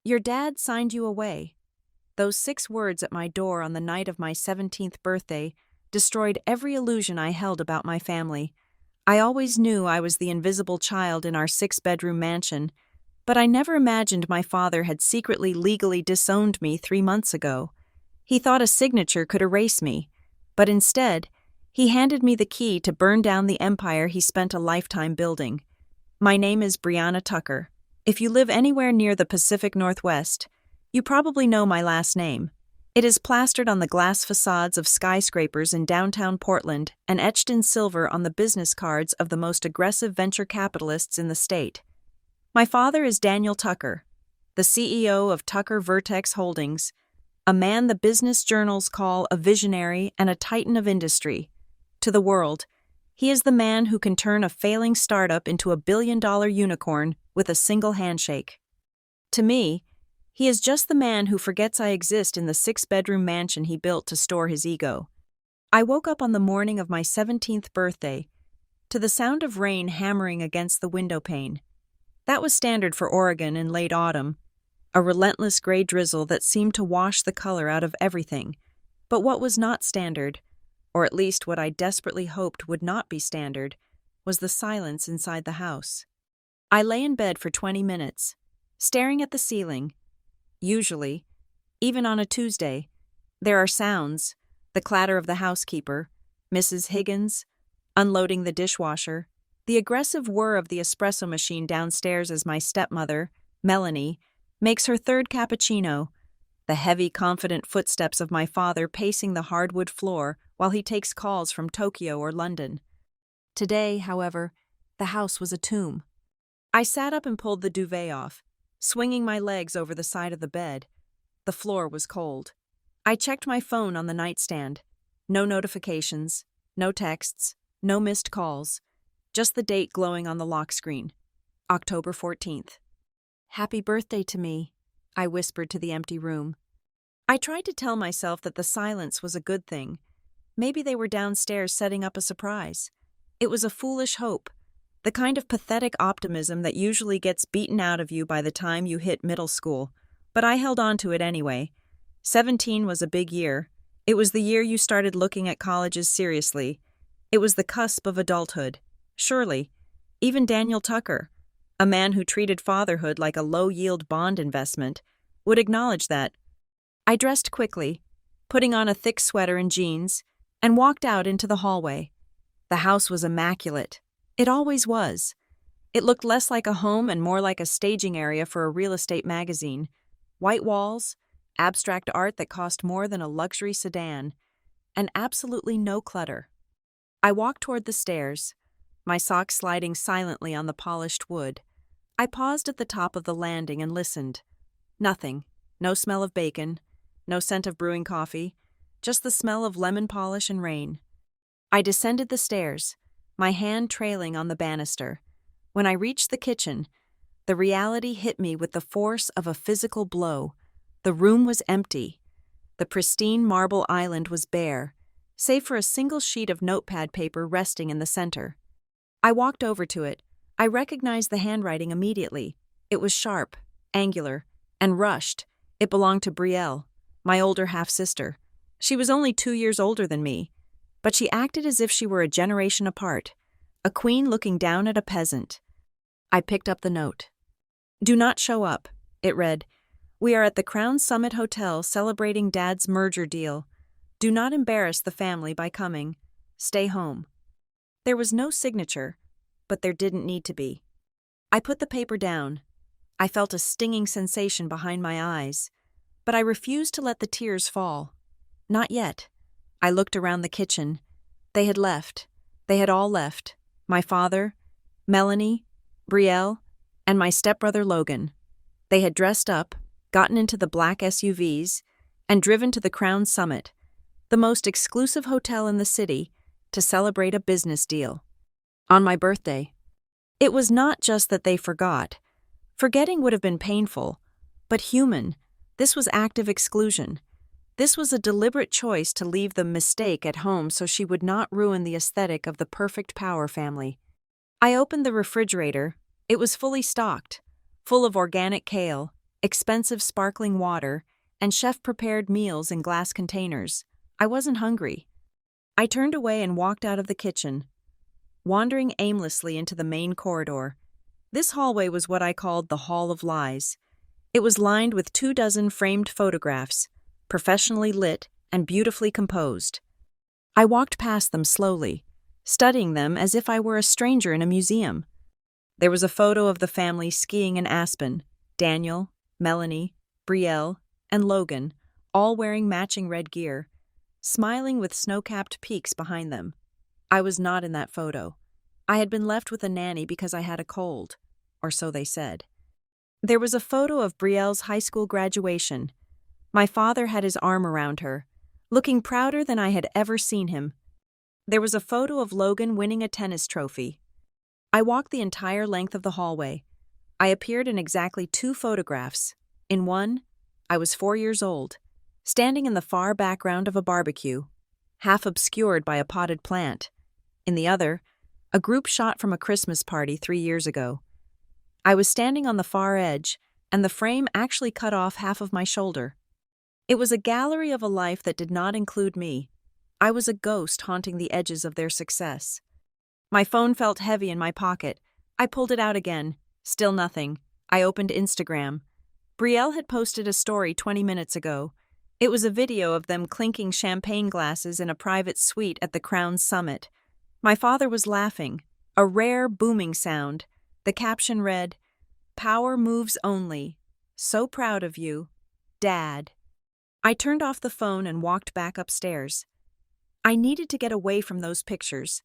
Your dad signed you away. Those 6 words at my door on the night of my 17th birthday destroyed every illusion I held about my family. I always knew I was the invisible child in our 6-bedroom mansion, but I never imagined my father had secretly legally disowned me 3 months ago. He thought a signature could erase me, but instead, he handed me the key to burn down the empire he spent a lifetime building. My name is Brianna Tucker. If you live anywhere near the Pacific Northwest, you probably know my last name. It is plastered on the glass facades of skyscrapers in downtown Portland and etched in silver on the business cards of the most aggressive venture capitalists in the state. My father is Daniel Tucker, the CEO of Tucker Vertex Holdings, a man the business journals call a visionary and a titan of industry. To the world, he is the man who can turn a failing startup into a billion-dollar unicorn with a single handshake. To me, he is just the man who forgets I exist in the 6-bedroom mansion he built to store his ego. I woke up on the morning of my 17th birthday to the sound of rain hammering against the window pane. That was standard for Oregon in late autumn, a relentless gray drizzle that seemed to wash the color out of everything. But what was not standard, or at least what I desperately hoped would not be standard, was the silence inside the house. I lay in bed for 20 minutes, staring at the ceiling. Usually, even on a Tuesday, there are sounds, the clatter of the housekeeper, Mrs. Higgins, unloading the dishwasher, the aggressive whir of the espresso machine downstairs as my stepmother, Melanie, makes her 3rd cappuccino, the heavy, confident footsteps of my father pacing the hardwood floor while he takes calls from Tokyo or London. Today, however, the house was a tomb. I sat up and pulled the duvet off, swinging my legs over the side of the bed. The floor was cold. I checked my phone on the nightstand. No notifications, no texts, no missed calls, just the date glowing on the lock screen. October 14th. "Happy birthday to me," I whispered to the empty room. I tried to tell myself that the silence was a good thing. Maybe they were downstairs setting up a surprise. It was a foolish hope, the kind of pathetic optimism that usually gets beaten out of you by the time you hit middle school, but I held on to it anyway. 17 was a big year. It was the year you started looking at colleges seriously. It was the cusp of adulthood. Surely, even Daniel Tucker, a man who treated fatherhood like a low-yield bond investment, would acknowledge that. I dressed quickly, putting on a thick sweater and jeans, and walked out into the hallway. The house was immaculate. It always was. It looked less like a home and more like a staging area for a real estate magazine. White walls, abstract art that cost more than a luxury sedan, and absolutely no clutter. I walked toward the stairs, my socks sliding silently on the polished wood. I paused at the top of the landing and listened. Nothing. No smell of bacon, no scent of brewing coffee, just the smell of lemon polish and rain. I descended the stairs, my hand trailing on the banister. When I reached the kitchen, the reality hit me with the force of a physical blow. The room was empty. The pristine marble island was bare, save for a single sheet of notepad paper resting in the center. I walked over to it. I recognized the handwriting immediately. It was sharp, angular, and rushed. It belonged to Brielle, my older half-sister. She was only 2 years older than me, but she acted as if she were a generation apart, a queen looking down at a peasant. I picked up the note. "Do not show up," it read. "We are at the Crown Summit Hotel celebrating Dad's merger deal. Do not embarrass the family by coming. Stay home." There was no signature, but there didn't need to be. I put the paper down. I felt a stinging sensation behind my eyes, but I refused to let the tears fall. Not yet. I looked around the kitchen. They had left. They had all left. My father, Melanie, Brielle, and my stepbrother Logan. They had dressed up, gotten into the black SUVs, and driven to the Crown Summit, the most exclusive hotel in the city, to celebrate a business deal. On my birthday. It was not just that they forgot. Forgetting would have been painful, but human. This was active exclusion. This was a deliberate choice to leave the mistake at home so she would not ruin the aesthetic of the perfect power family. I opened the refrigerator. It was fully stocked, full of organic kale, expensive sparkling water, and chef-prepared meals in glass containers. I wasn't hungry. I turned away and walked out of the kitchen, wandering aimlessly into the main corridor. This hallway was what I called the Hall of Lies. It was lined with 24 framed photographs, professionally lit and beautifully composed. I walked past them slowly, studying them as if I were a stranger in a museum. There was a photo of the family skiing in Aspen: Daniel, Melanie, Brielle, and Logan, all wearing matching red gear, smiling with snow-capped peaks behind them. I was not in that photo. I had been left with a nanny because I had a cold, or so they said. There was a photo of Brielle's high school graduation. My father had his arm around her, looking prouder than I had ever seen him. There was a photo of Logan winning a tennis trophy. I walked the entire length of the hallway. I appeared in exactly 2 photographs. In one, I was 4 years old, standing in the far background of a barbecue, half obscured by a potted plant. In the other, a group shot from a Christmas party 3 years ago. I was standing on the far edge, and the frame actually cut off half of my shoulder. It was a gallery of a life that did not include me. I was a ghost haunting the edges of their success. My phone felt heavy in my pocket. I pulled it out again. Still nothing. I opened Instagram. Brielle had posted a story 20 minutes ago. It was a video of them clinking champagne glasses in a private suite at the Crown's summit. My father was laughing, a rare booming sound. The caption read, "Power moves only. So proud of you, Dad." I turned off the phone and walked back upstairs. I needed to get away from those pictures.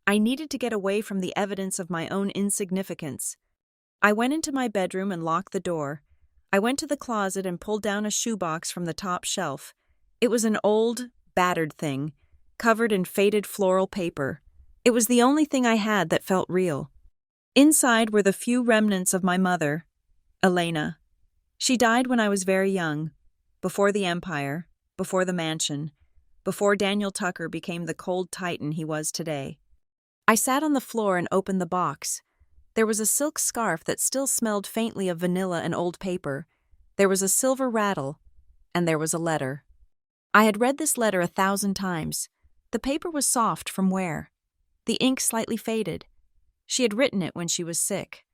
I needed to get away from the evidence of my own insignificance. I went into my bedroom and locked the door. I went to the closet and pulled down a shoebox from the top shelf. It was an old, battered thing, covered in faded floral paper. It was the only thing I had that felt real. Inside were the few remnants of my mother, Elena. She died when I was very young, before the empire, before the mansion, before Daniel Tucker became the cold titan he was today. I sat on the floor and opened the box. There was a silk scarf that still smelled faintly of vanilla and old paper. There was a silver rattle, and there was a letter. I had read this letter 1,000 times. The paper was soft from wear. The ink slightly faded. She had written it when she was sick,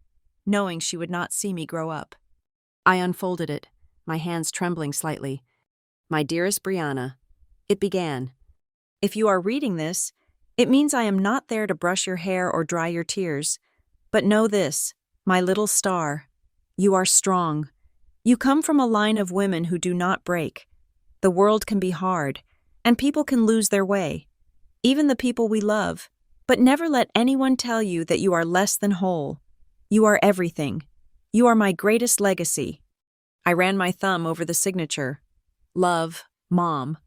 knowing she would not see me grow up. I unfolded it, my hands trembling slightly. "My dearest Brianna," it began. "If you are reading this, it means I am not there to brush your hair or dry your tears. But know this, my little star, you are strong. You come from a line of women who do not break. The world can be hard, and people can lose their way, even the people we love. But never let anyone tell you that you are less than whole. You are everything. You are my greatest legacy." I ran my thumb over the signature. Love, Mom.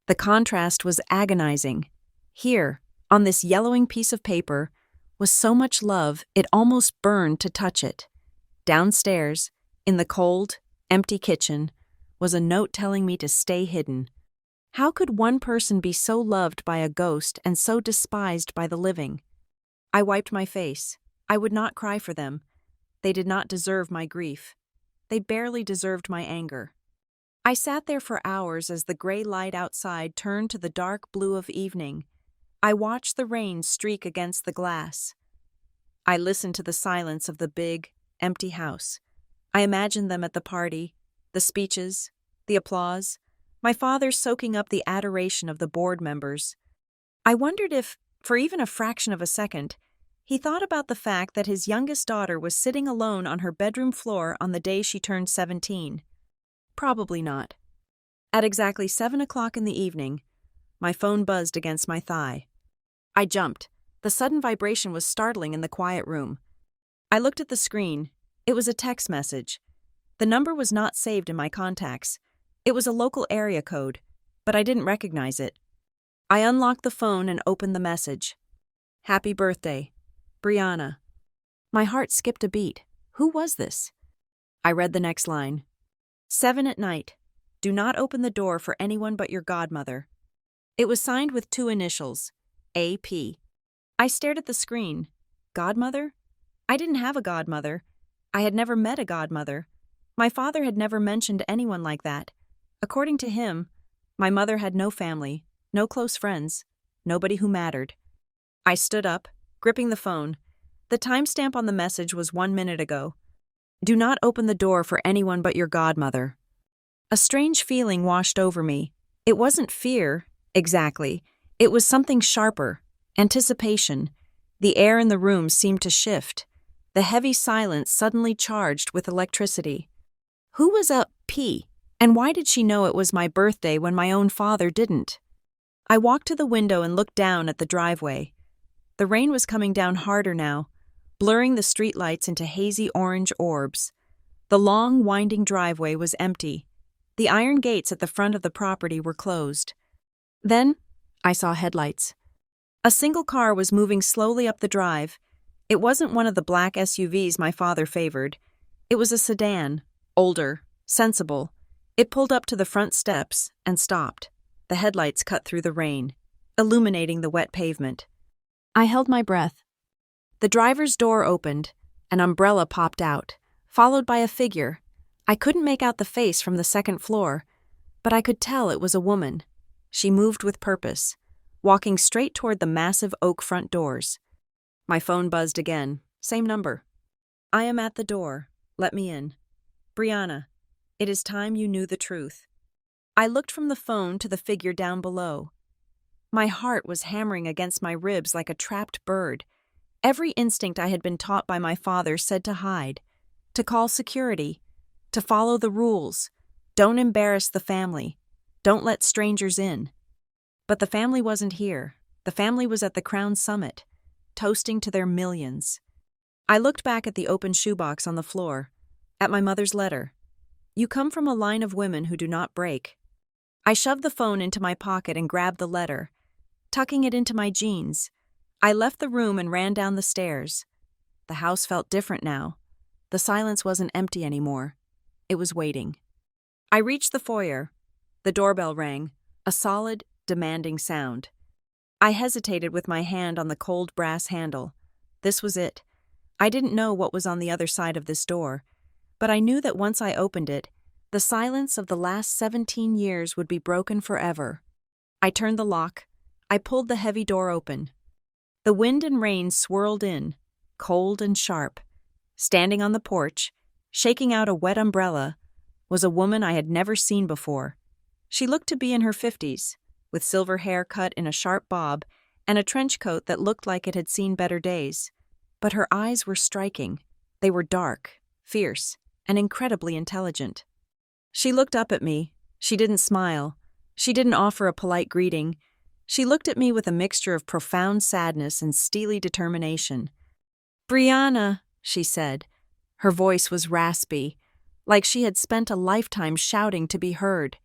The contrast was agonizing. Here, on this yellowing piece of paper, was so much love it almost burned to touch it. Downstairs, in the cold, empty kitchen, was a note telling me to stay hidden. How could one person be so loved by a ghost and so despised by the living? I wiped my face. I would not cry for them. They did not deserve my grief. They barely deserved my anger. I sat there for hours as the gray light outside turned to the dark blue of evening. I watched the rain streak against the glass. I listened to the silence of the big, empty house. I imagined them at the party, the speeches, the applause, my father soaking up the adoration of the board members. I wondered if, for even a fraction of a second, he thought about the fact that his youngest daughter was sitting alone on her bedroom floor on the day she turned 17. Probably not. At exactly 7 o'clock in the evening, my phone buzzed against my thigh. I jumped. The sudden vibration was startling in the quiet room. I looked at the screen. It was a text message. The number was not saved in my contacts. It was a local area code, but I didn't recognize it. I unlocked the phone and opened the message. "Happy birthday, Brianna." My heart skipped a beat. Who was this? I read the next line. 7 at night. Do not open the door for anyone but your godmother. It was signed with 2 initials, AP. I stared at the screen. Godmother? I didn't have a godmother. I had never met a godmother. My father had never mentioned anyone like that. According to him, my mother had no family, no close friends, nobody who mattered. I stood up, gripping the phone. The timestamp on the message was 1 minute ago. Do not open the door for anyone but your godmother. A strange feeling washed over me. It wasn't fear, exactly. It was something sharper, anticipation. The air in the room seemed to shift. The heavy silence suddenly charged with electricity. Who was a P? And why did she know it was my birthday when my own father didn't? I walked to the window and looked down at the driveway. The rain was coming down harder now, blurring the streetlights into hazy orange orbs. The long, winding driveway was empty. The iron gates at the front of the property were closed. Then, I saw headlights. A single car was moving slowly up the drive. It wasn't one of the black SUVs my father favored. It was a sedan, older, sensible. It pulled up to the front steps and stopped. The headlights cut through the rain, illuminating the wet pavement. I held my breath. The driver's door opened. An umbrella popped out, followed by a figure. I couldn't make out the face from the second floor, but I could tell it was a woman. She moved with purpose, walking straight toward the massive oak front doors. My phone buzzed again. Same number. I am at the door. Let me in. Brianna, it is time you knew the truth. I looked from the phone to the figure down below. My heart was hammering against my ribs like a trapped bird. Every instinct I had been taught by my father said to hide, to call security, to follow the rules. Don't embarrass the family. Don't let strangers in. But the family wasn't here. The family was at the Crown Summit, toasting to their millions. I looked back at the open shoebox on the floor, at my mother's letter. You come from a line of women who do not break. I shoved the phone into my pocket and grabbed the letter, tucking it into my jeans. I left the room and ran down the stairs. The house felt different now. The silence wasn't empty anymore. It was waiting. I reached the foyer. The doorbell rang, a solid, demanding sound. I hesitated with my hand on the cold brass handle. This was it. I didn't know what was on the other side of this door, but I knew that once I opened it, the silence of the last 17 years would be broken forever. I turned the lock. I pulled the heavy door open. The wind and rain swirled in, cold and sharp. Standing on the porch, shaking out a wet umbrella, was a woman I had never seen before. She looked to be in her 50s, with silver hair cut in a sharp bob and a trench coat that looked like it had seen better days. But her eyes were striking. They were dark, fierce, and incredibly intelligent. She looked up at me. She didn't smile. She didn't offer a polite greeting. She looked at me with a mixture of profound sadness and steely determination. "Brianna," she said. Her voice was raspy, like she had spent a lifetime shouting to be heard.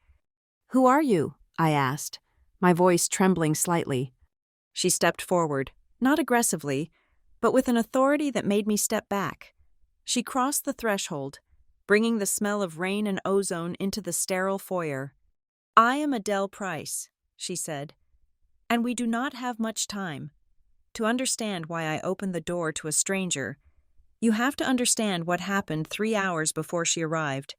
"Who are you?" I asked, my voice trembling slightly. She stepped forward, not aggressively, but with an authority that made me step back. She crossed the threshold, bringing the smell of rain and ozone into the sterile foyer. "I am Adele Price," she said, "and we do not have much time. To understand why I opened the door to a stranger, you have to understand what happened 3 hours before she arrived.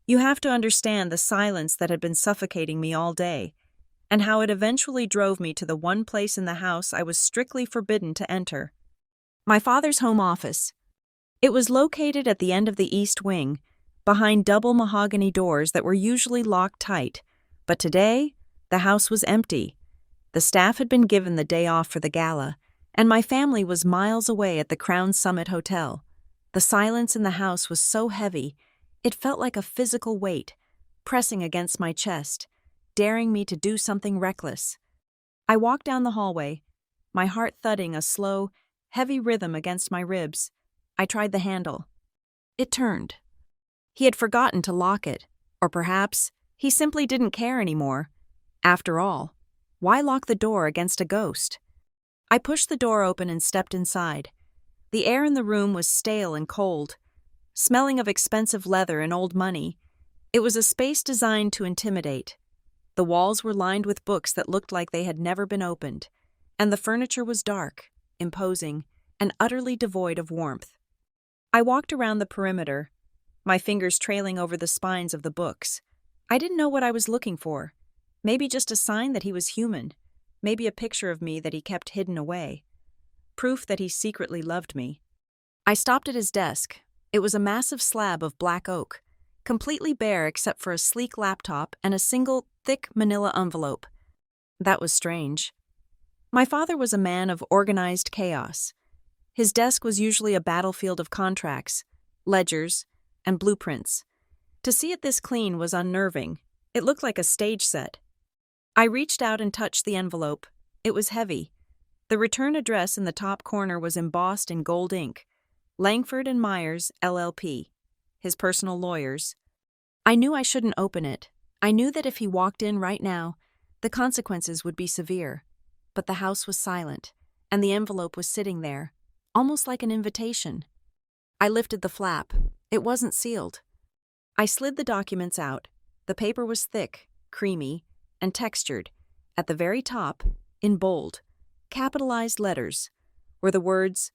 You have to understand the silence that had been suffocating me all day, and how it eventually drove me to the one place in the house I was strictly forbidden to enter. My father's home office. It was located at the end of the east wing, behind double mahogany doors that were usually locked tight, but today, the house was empty. The staff had been given the day off for the gala, and my family was miles away at the Crown Summit Hotel. The silence in the house was so heavy, it felt like a physical weight, pressing against my chest, daring me to do something reckless. I walked down the hallway, my heart thudding a slow, heavy rhythm against my ribs. I tried the handle. It turned. He had forgotten to lock it, or perhaps he simply didn't care anymore. After all, why lock the door against a ghost? I pushed the door open and stepped inside. The air in the room was stale and cold, smelling of expensive leather and old money. It was a space designed to intimidate. The walls were lined with books that looked like they had never been opened, and the furniture was dark, imposing, and utterly devoid of warmth. I walked around the perimeter. my fingers trailing over the spines of the books. I didn't know what I was looking for. Maybe just a sign that he was human. Maybe a picture of me that he kept hidden away. Proof that he secretly loved me. I stopped at his desk. It was a massive slab of black oak, completely bare except for a sleek laptop and a single, thick manila envelope. That was strange. My father was a man of organized chaos. His desk was usually a battlefield of contracts, ledgers, and blueprints. To see it this clean was unnerving. It looked like a stage set. I reached out and touched the envelope. It was heavy. The return address in the top corner was embossed in gold ink. Langford and Myers, LLP. His personal lawyers. I knew I shouldn't open it. I knew that if he walked in right now, the consequences would be severe. But the house was silent, and the envelope was sitting there, almost like an invitation. I lifted the flap. It wasn't sealed. I slid the documents out. The paper was thick, creamy, and textured. At the very top, in bold, capitalized letters, were the words,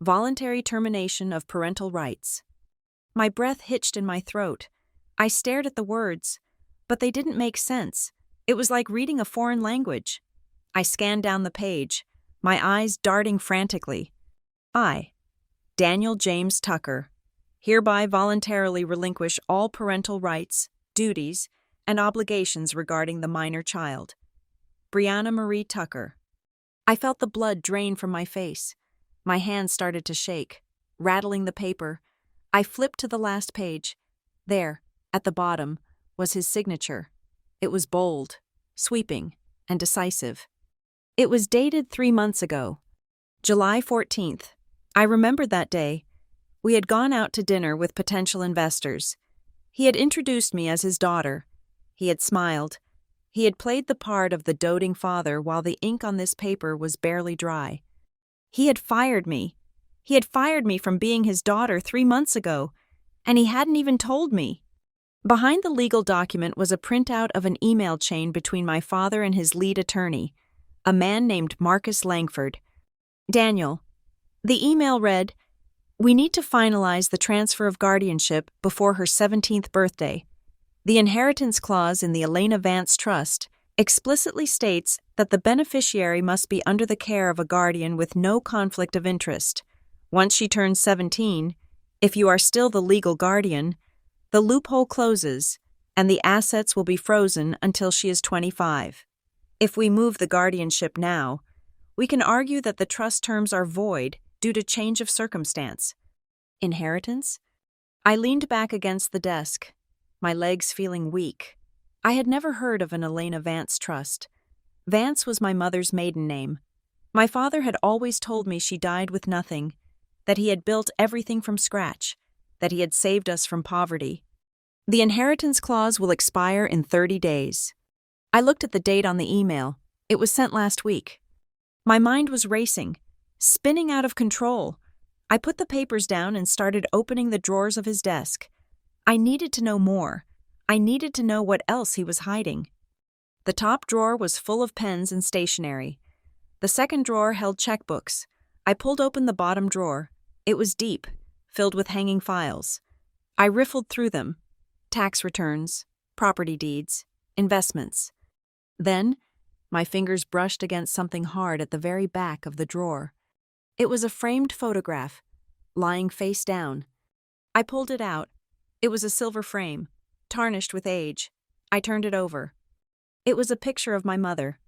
"Voluntary termination of parental rights." My breath hitched in my throat. I stared at the words, but they didn't make sense. It was like reading a foreign language. I scanned down the page, my eyes darting frantically. I, Daniel James Tucker, hereby voluntarily relinquish all parental rights, duties, and obligations regarding the minor child. Brianna Marie Tucker. I felt the blood drain from my face. My hands started to shake, rattling the paper. I flipped to the last page. There, at the bottom, was his signature. It was bold, sweeping, and decisive. It was dated 3 months ago, July 14th. I remembered that day. We had gone out to dinner with potential investors. He had introduced me as his daughter. He had smiled. He had played the part of the doting father while the ink on this paper was barely dry. He had fired me. He had fired me from being his daughter 3 months ago, and he hadn't even told me. Behind the legal document was a printout of an email chain between my father and his lead attorney, a man named Marcus Langford. Daniel. The email read, "We need to finalize the transfer of guardianship before her 17th birthday. The inheritance clause in the Elena Vance Trust explicitly states that the beneficiary must be under the care of a guardian with no conflict of interest. Once she turns 17, if you are still the legal guardian, the loophole closes, and the assets will be frozen until she is 25. If we move the guardianship now, we can argue that the trust terms are void due to change of circumstance." Inheritance? I leaned back against the desk, my legs feeling weak. I had never heard of an Elena Vance trust. Vance was my mother's maiden name. My father had always told me she died with nothing, that he had built everything from scratch, that he had saved us from poverty. The inheritance clause will expire in 30 days. I looked at the date on the email. It was sent last week. My mind was racing, spinning out of control. I put the papers down and started opening the drawers of his desk. I needed to know more. I needed to know what else he was hiding. The top drawer was full of pens and stationery. The second drawer held checkbooks. I pulled open the bottom drawer. It was deep, filled with hanging files. I riffled through them. Tax returns, property deeds, investments. Then, my fingers brushed against something hard at the very back of the drawer. It was a framed photograph, lying face down. I pulled it out. It was a silver frame, tarnished with age. I turned it over. It was a picture of my mother.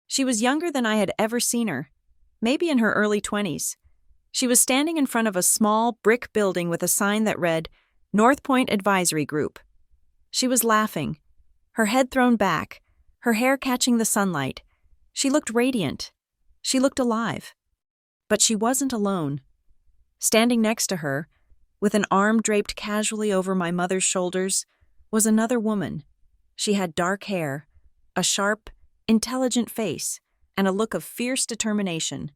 She was younger than I had ever seen her, maybe in her early 20s. She was standing in front of a small brick building with a sign that read, "North Point Advisory Group." She was laughing, her head thrown back, her hair catching the sunlight. She looked radiant. She looked alive. But she wasn't alone. Standing next to her, with an arm draped casually over my mother's shoulders, was another woman. She had dark hair, a sharp, intelligent face, and a look of fierce determination.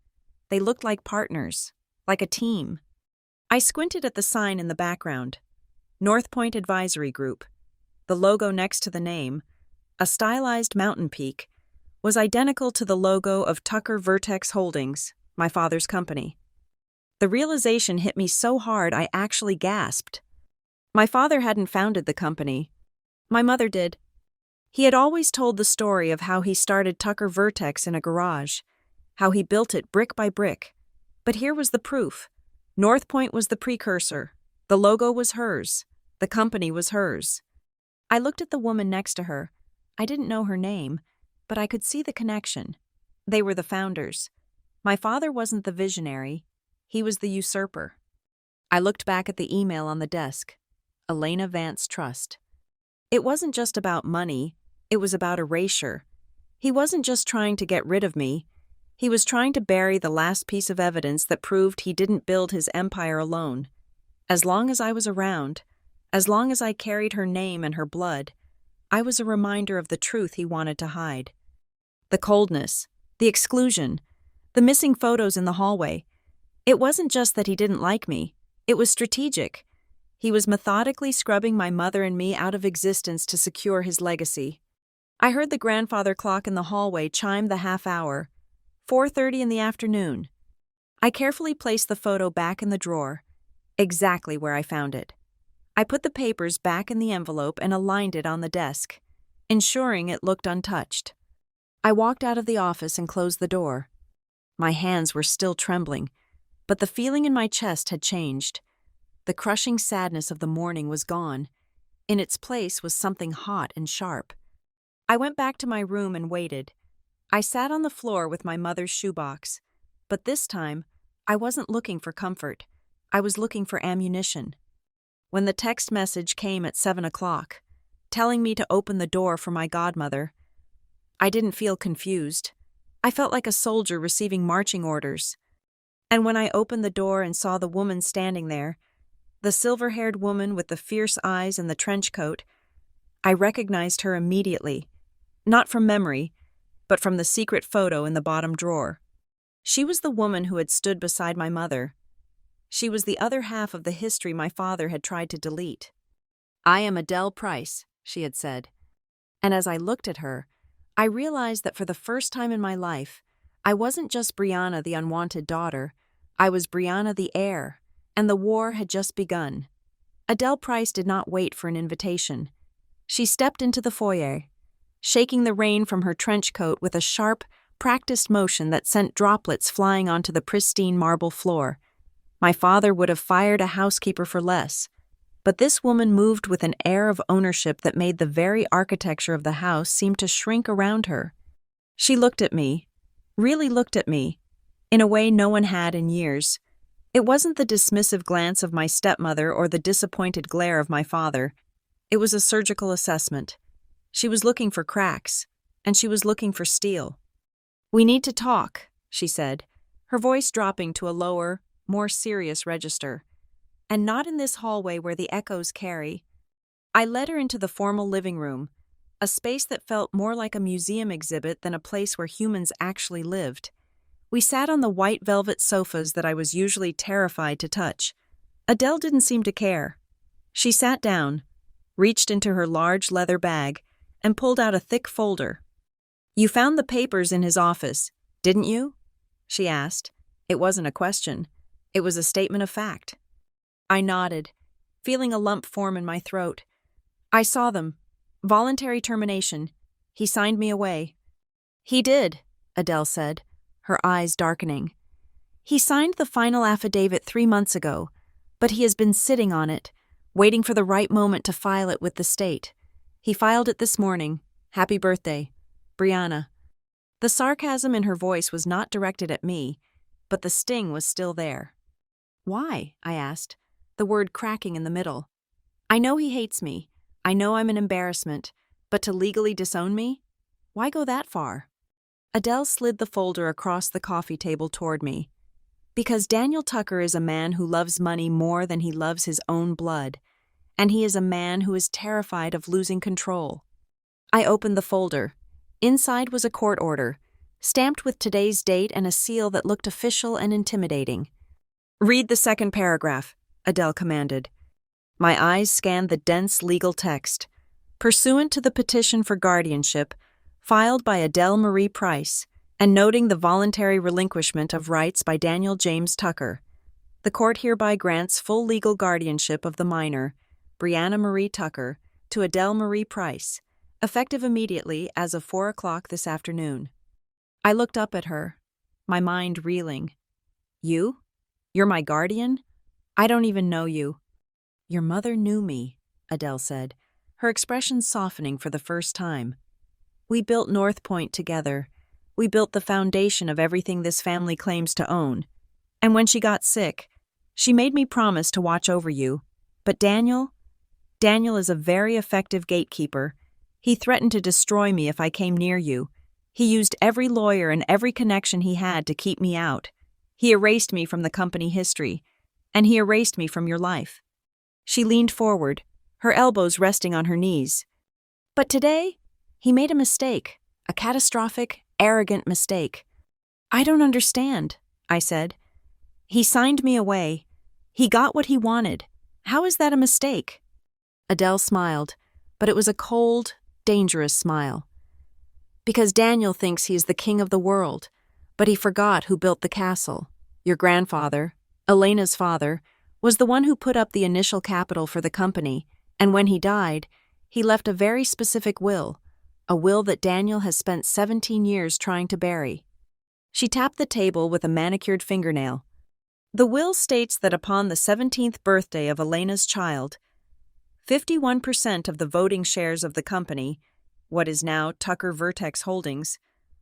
They looked like partners, like a team. I squinted at the sign in the background. North Point Advisory Group. The logo next to the name, a stylized mountain peak, was identical to the logo of Tucker Vertex Holdings, my father's company. The realization hit me so hard I actually gasped. My father hadn't founded the company. My mother did. He had always told the story of how he started Tucker Vertex in a garage, how he built it brick by brick. But here was the proof. North Point was the precursor. The logo was hers. The company was hers. I looked at the woman next to her. I didn't know her name, but I could see the connection. They were the founders. My father wasn't the visionary. He was the usurper. I looked back at the email on the desk. Elena Vance Trust. It wasn't just about money. It was about erasure. He wasn't just trying to get rid of me. He was trying to bury the last piece of evidence that proved he didn't build his empire alone. As long as I was around, as long as I carried her name and her blood, I was a reminder of the truth he wanted to hide. The coldness, the exclusion, the missing photos in the hallway. It wasn't just that he didn't like me. It was strategic. He was methodically scrubbing my mother and me out of existence to secure his legacy. I heard the grandfather clock in the hallway chime the half hour, 4:30 in the afternoon. I carefully placed the photo back in the drawer, exactly where I found it. I put the papers back in the envelope and aligned it on the desk, ensuring it looked untouched. I walked out of the office and closed the door. My hands were still trembling, but the feeling in my chest had changed. The crushing sadness of the morning was gone. In its place was something hot and sharp. I went back to my room and waited. I sat on the floor with my mother's shoebox, but this time, I wasn't looking for comfort. I was looking for ammunition. When the text message came at 7 o'clock, telling me to open the door for my godmother, I didn't feel confused. I felt like a soldier receiving marching orders. And when I opened the door and saw the woman standing there, the silver-haired woman with the fierce eyes and the trench coat, I recognized her immediately, not from memory, but from the secret photo in the bottom drawer. She was the woman who had stood beside my mother. She was the other half of the history my father had tried to delete. "I am Adele Price," she had said. And as I looked at her, I realized that for the first time in my life, I wasn't just Brianna the unwanted daughter, I was Brianna the heir, and the war had just begun. Adele Price did not wait for an invitation. She stepped into the foyer, shaking the rain from her trench coat with a sharp, practiced motion that sent droplets flying onto the pristine marble floor. My father would have fired a housekeeper for less, but this woman moved with an air of ownership that made the very architecture of the house seem to shrink around her. She looked at me, really looked at me, in a way no one had in years. It wasn't the dismissive glance of my stepmother or the disappointed glare of my father. It was a surgical assessment. She was looking for cracks, and she was looking for steel. "We need to talk," she said, her voice dropping to a lower, more serious register. "And not in this hallway where the echoes carry." I led her into the formal living room, a space that felt more like a museum exhibit than a place where humans actually lived. We sat on the white velvet sofas that I was usually terrified to touch. Adele didn't seem to care. She sat down, reached into her large leather bag, and pulled out a thick folder. "You found the papers in his office, didn't you?" she asked. It wasn't a question. It was a statement of fact. I nodded, feeling a lump form in my throat. "I saw them. Voluntary termination. He signed me away." "He did," Adele said, her eyes darkening. "He signed the final affidavit 3 months ago, but he has been sitting on it, waiting for the right moment to file it with the state. He filed it this morning. Happy birthday, Brianna." The sarcasm in her voice was not directed at me, but the sting was still there. "Why?" I asked, the word cracking in the middle. "I know he hates me. I know I'm an embarrassment, but to legally disown me? Why go that far?" Adele slid the folder across the coffee table toward me. "Because Daniel Tucker is a man who loves money more than he loves his own blood, and he is a man who is terrified of losing control." I opened the folder. Inside was a court order, stamped with today's date and a seal that looked official and intimidating. "Read the second paragraph," Adele commanded. My eyes scanned the dense legal text. "Pursuant to the petition for guardianship, filed by Adele Marie Price, and noting the voluntary relinquishment of rights by Daniel James Tucker, the court hereby grants full legal guardianship of the minor, Brianna Marie Tucker, to Adele Marie Price, effective immediately as of 4 o'clock this afternoon. I looked up at her, my mind reeling. You? You're my guardian? I don't even know you. Your mother knew me, Adele said, her expression softening for the first time. We built North Point together. We built the foundation of everything this family claims to own. And when she got sick, she made me promise to watch over you. But Daniel is a very effective gatekeeper. He threatened to destroy me if I came near you. He used every lawyer and every connection he had to keep me out. He erased me from the company history, and he erased me from your life. She leaned forward, her elbows resting on her knees. But today, he made a mistake, a catastrophic, arrogant mistake. I don't understand, I said. He signed me away. He got what he wanted. How is that a mistake? Adele smiled, but it was a cold, dangerous smile. Because Daniel thinks he is the king of the world, but he forgot who built the castle. Your grandfather, Elena's father, was the one who put up the initial capital for the company, and when he died, he left a very specific will, a will that Daniel has spent 17 years trying to bury. She tapped the table with a manicured fingernail. The will states that upon the 17th birthday of Elena's child, 51% of the voting shares of the company, what is now Tucker Vertex Holdings,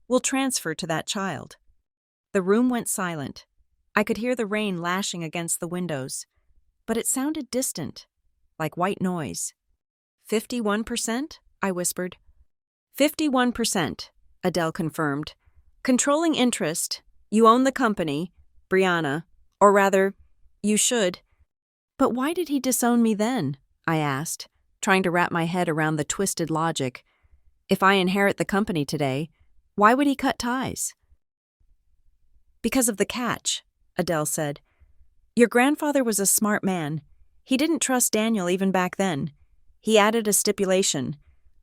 will transfer to that child. The room went silent. I could hear the rain lashing against the windows, but it sounded distant, like white noise. 51%? I whispered. 51%, Adele confirmed. Controlling interest, you own the company, Brianna, or rather, you should. But why did he disown me then? I asked, trying to wrap my head around the twisted logic. If I inherit the company today, why would he cut ties? Because of the catch, Adele said. Your grandfather was a smart man. He didn't trust Daniel even back then. He added a stipulation.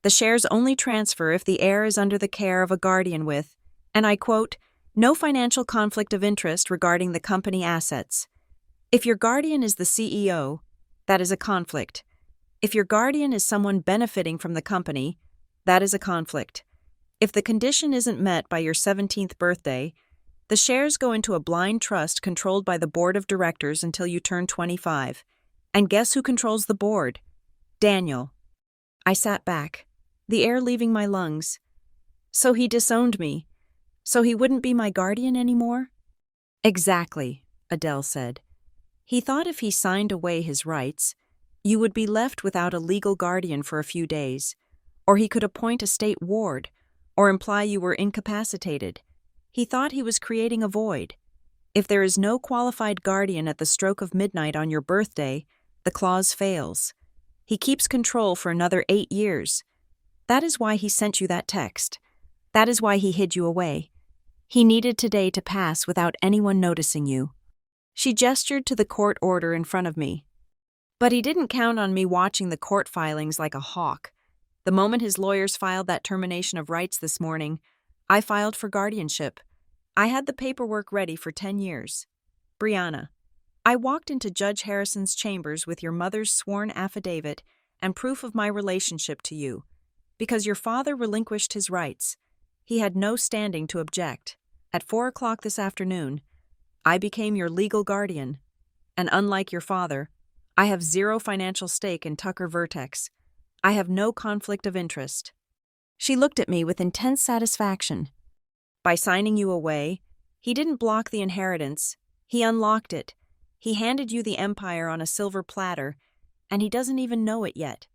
The shares only transfer if the heir is under the care of a guardian with, and I quote, no financial conflict of interest regarding the company assets. If your guardian is the CEO, that is a conflict. If your guardian is someone benefiting from the company, that is a conflict. If the condition isn't met by your 17th birthday, the shares go into a blind trust controlled by the board of directors until you turn 25. And guess who controls the board? Daniel. I sat back, the air leaving my lungs. So he disowned me. So he wouldn't be my guardian anymore? Exactly, Adele said. He thought if he signed away his rights, you would be left without a legal guardian for a few days, or he could appoint a state ward, or imply you were incapacitated. He thought he was creating a void. If there is no qualified guardian at the stroke of midnight on your birthday, the clause fails. He keeps control for another 8 years. That is why he sent you that text. That is why he hid you away. He needed today to pass without anyone noticing you. She gestured to the court order in front of me. But he didn't count on me watching the court filings like a hawk. The moment his lawyers filed that termination of rights this morning, I filed for guardianship. I had the paperwork ready for 10 years. Brianna, I walked into Judge Harrison's chambers with your mother's sworn affidavit and proof of my relationship to you, because your father relinquished his rights. He had no standing to object. At 4 o'clock this afternoon, I became your legal guardian. And unlike your father, I have zero financial stake in Tucker Vertex. I have no conflict of interest. She looked at me with intense satisfaction. By signing you away, he didn't block the inheritance. He unlocked it. He handed you the empire on a silver platter, and he doesn't even know it yet.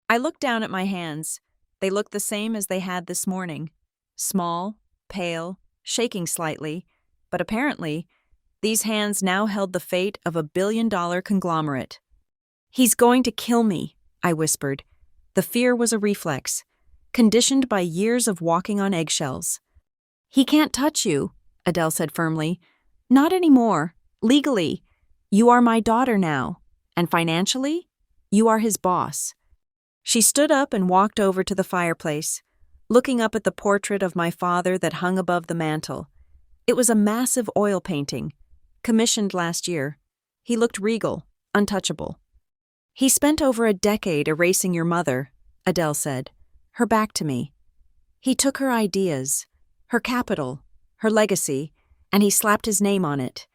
I looked down at my hands. They looked the same as they had this morning. Small, pale, shaking slightly, but apparently, these hands now held the fate of a billion-dollar conglomerate. He's going to kill me, I whispered. The fear was a reflex, conditioned by years of walking on eggshells. He can't touch you, Adele said firmly. Not anymore. Legally. You are my daughter now. And financially, you are his boss. She stood up and walked over to the fireplace, looking up at the portrait of my father that hung above the mantel. It was a massive oil painting, commissioned last year. He looked regal, untouchable. He spent over a decade erasing your mother, Adele said, her back to me. He took her ideas, her capital, her legacy, and he slapped his name on it.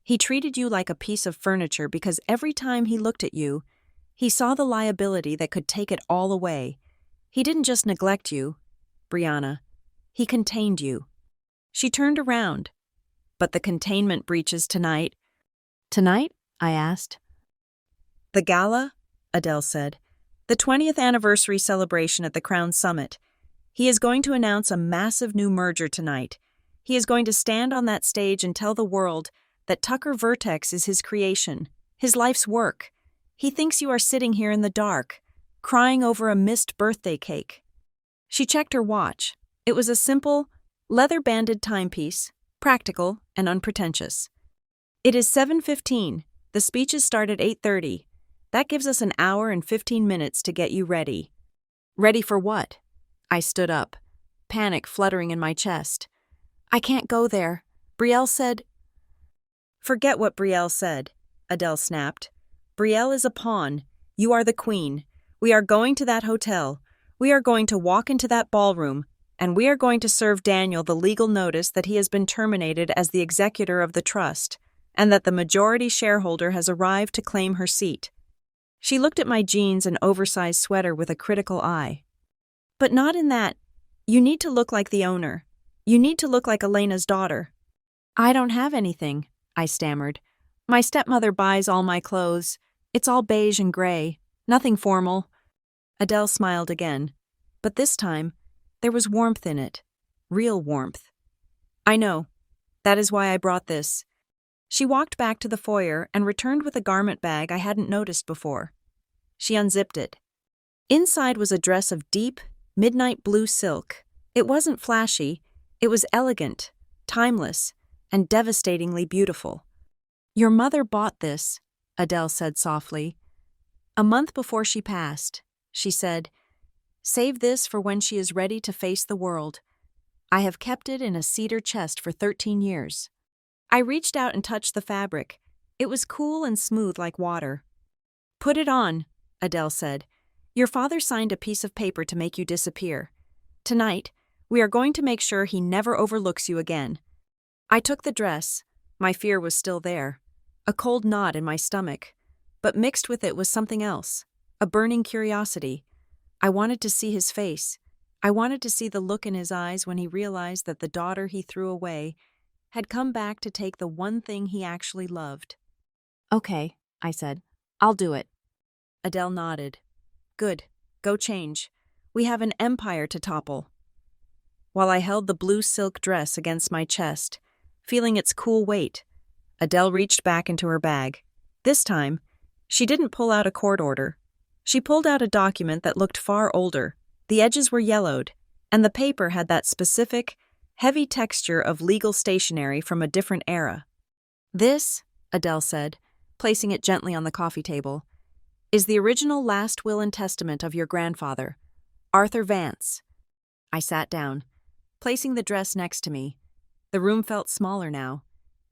He treated you like a piece of furniture because every time he looked at you, he saw the liability that could take it all away. He didn't just neglect you, Brianna. He contained you. She turned around. But the containment breaches tonight. Tonight? I asked. The gala? Adele said. The 20th anniversary celebration at the Crown Summit. He is going to announce a massive new merger tonight. He is going to stand on that stage and tell the world that Tucker Vertex is his creation, his life's work. He thinks you are sitting here in the dark, crying over a missed birthday cake. She checked her watch. It was a simple, leather-banded timepiece, practical and unpretentious. It is 7:15. The speeches start at 8:30. That gives us an hour and 15 minutes to get you ready. Ready for what? I stood up, panic fluttering in my chest. I can't go there. Brielle said. Forget what Brielle said, Adele snapped. Brielle is a pawn. You are the queen. We are going to that hotel. We are going to walk into that ballroom, and we are going to serve Daniel the legal notice that he has been terminated as the executor of the trust, and that the majority shareholder has arrived to claim her seat. She looked at my jeans and oversized sweater with a critical eye. But not in that. You need to look like the owner. You need to look like Elena's daughter. I don't have anything, I stammered. My stepmother buys all my clothes. It's all beige and gray. Nothing formal. Adele smiled again. But this time, there was warmth in it. Real warmth. I know. That is why I brought this. She walked back to the foyer and returned with a garment bag I hadn't noticed before. She unzipped it. Inside was a dress of deep, midnight blue silk. It wasn't flashy. It was elegant, timeless, and devastatingly beautiful. Your mother bought this, Adele said softly. A month before she passed, she said, save this for when she is ready to face the world. I have kept it in a cedar chest for 13 years. I reached out and touched the fabric. It was cool and smooth like water. Put it on, Adele said. Your father signed a piece of paper to make you disappear. Tonight, we are going to make sure he never overlooks you again. I took the dress. My fear was still there. A cold knot in my stomach. But mixed with it was something else. A burning curiosity. I wanted to see his face. I wanted to see the look in his eyes when he realized that the daughter he threw away had come back to take the one thing he actually loved. Okay, I said. I'll do it. Adele nodded. Good. Go change. We have an empire to topple. While I held the blue silk dress against my chest, feeling its cool weight, Adele reached back into her bag. This time, she didn't pull out a court order. She pulled out a document that looked far older. The edges were yellowed, and the paper had that specific, heavy texture of legal stationery from a different era. This, Adele said, placing it gently on the coffee table, is the original last will and testament of your grandfather, Arthur Vance. I sat down, placing the dress next to me. The room felt smaller now,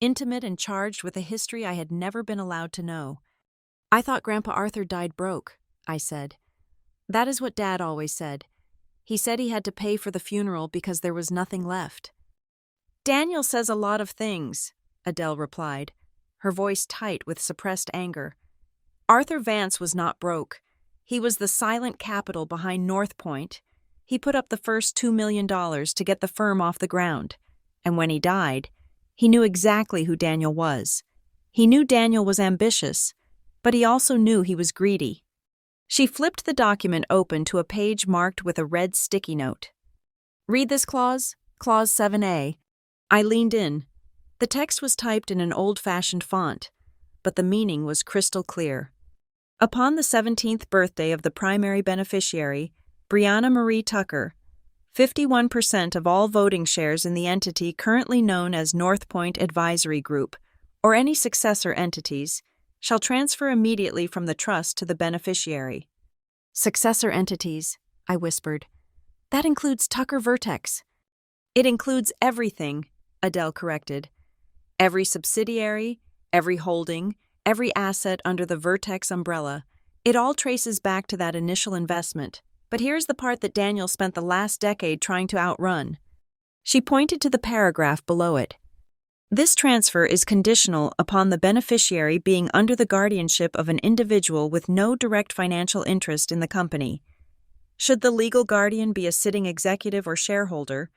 intimate and charged with a history I had never been allowed to know. I thought Grandpa Arthur died broke, I said. That is what Dad always said. He said he had to pay for the funeral because there was nothing left. Daniel says a lot of things, Adele replied, her voice tight with suppressed anger. Arthur Vance was not broke. He was the silent capital behind North Point. He put up the first $2 million to get the firm off the ground. And when he died, he knew exactly who Daniel was. He knew Daniel was ambitious, but he also knew he was greedy. She flipped the document open to a page marked with a red sticky note. Read this clause, Clause 7A. I leaned in. The text was typed in an old-fashioned font, but the meaning was crystal clear. Upon the 17th birthday of the primary beneficiary, Brianna Marie Tucker, 51% of all voting shares in the entity currently known as North Point Advisory Group, or any successor entities, shall transfer immediately from the trust to the beneficiary. Successor entities, I whispered. That includes Tucker Vertex. It includes everything, Adele corrected. Every subsidiary, every holding, every asset under the Vertex umbrella, It all traces back to that initial investment, but here's the part that Daniel spent the last decade trying to outrun. She pointed to the paragraph below it. This transfer is conditional upon the beneficiary being under the guardianship of an individual with no direct financial interest in the company. Should the legal guardian be a sitting executive or shareholder,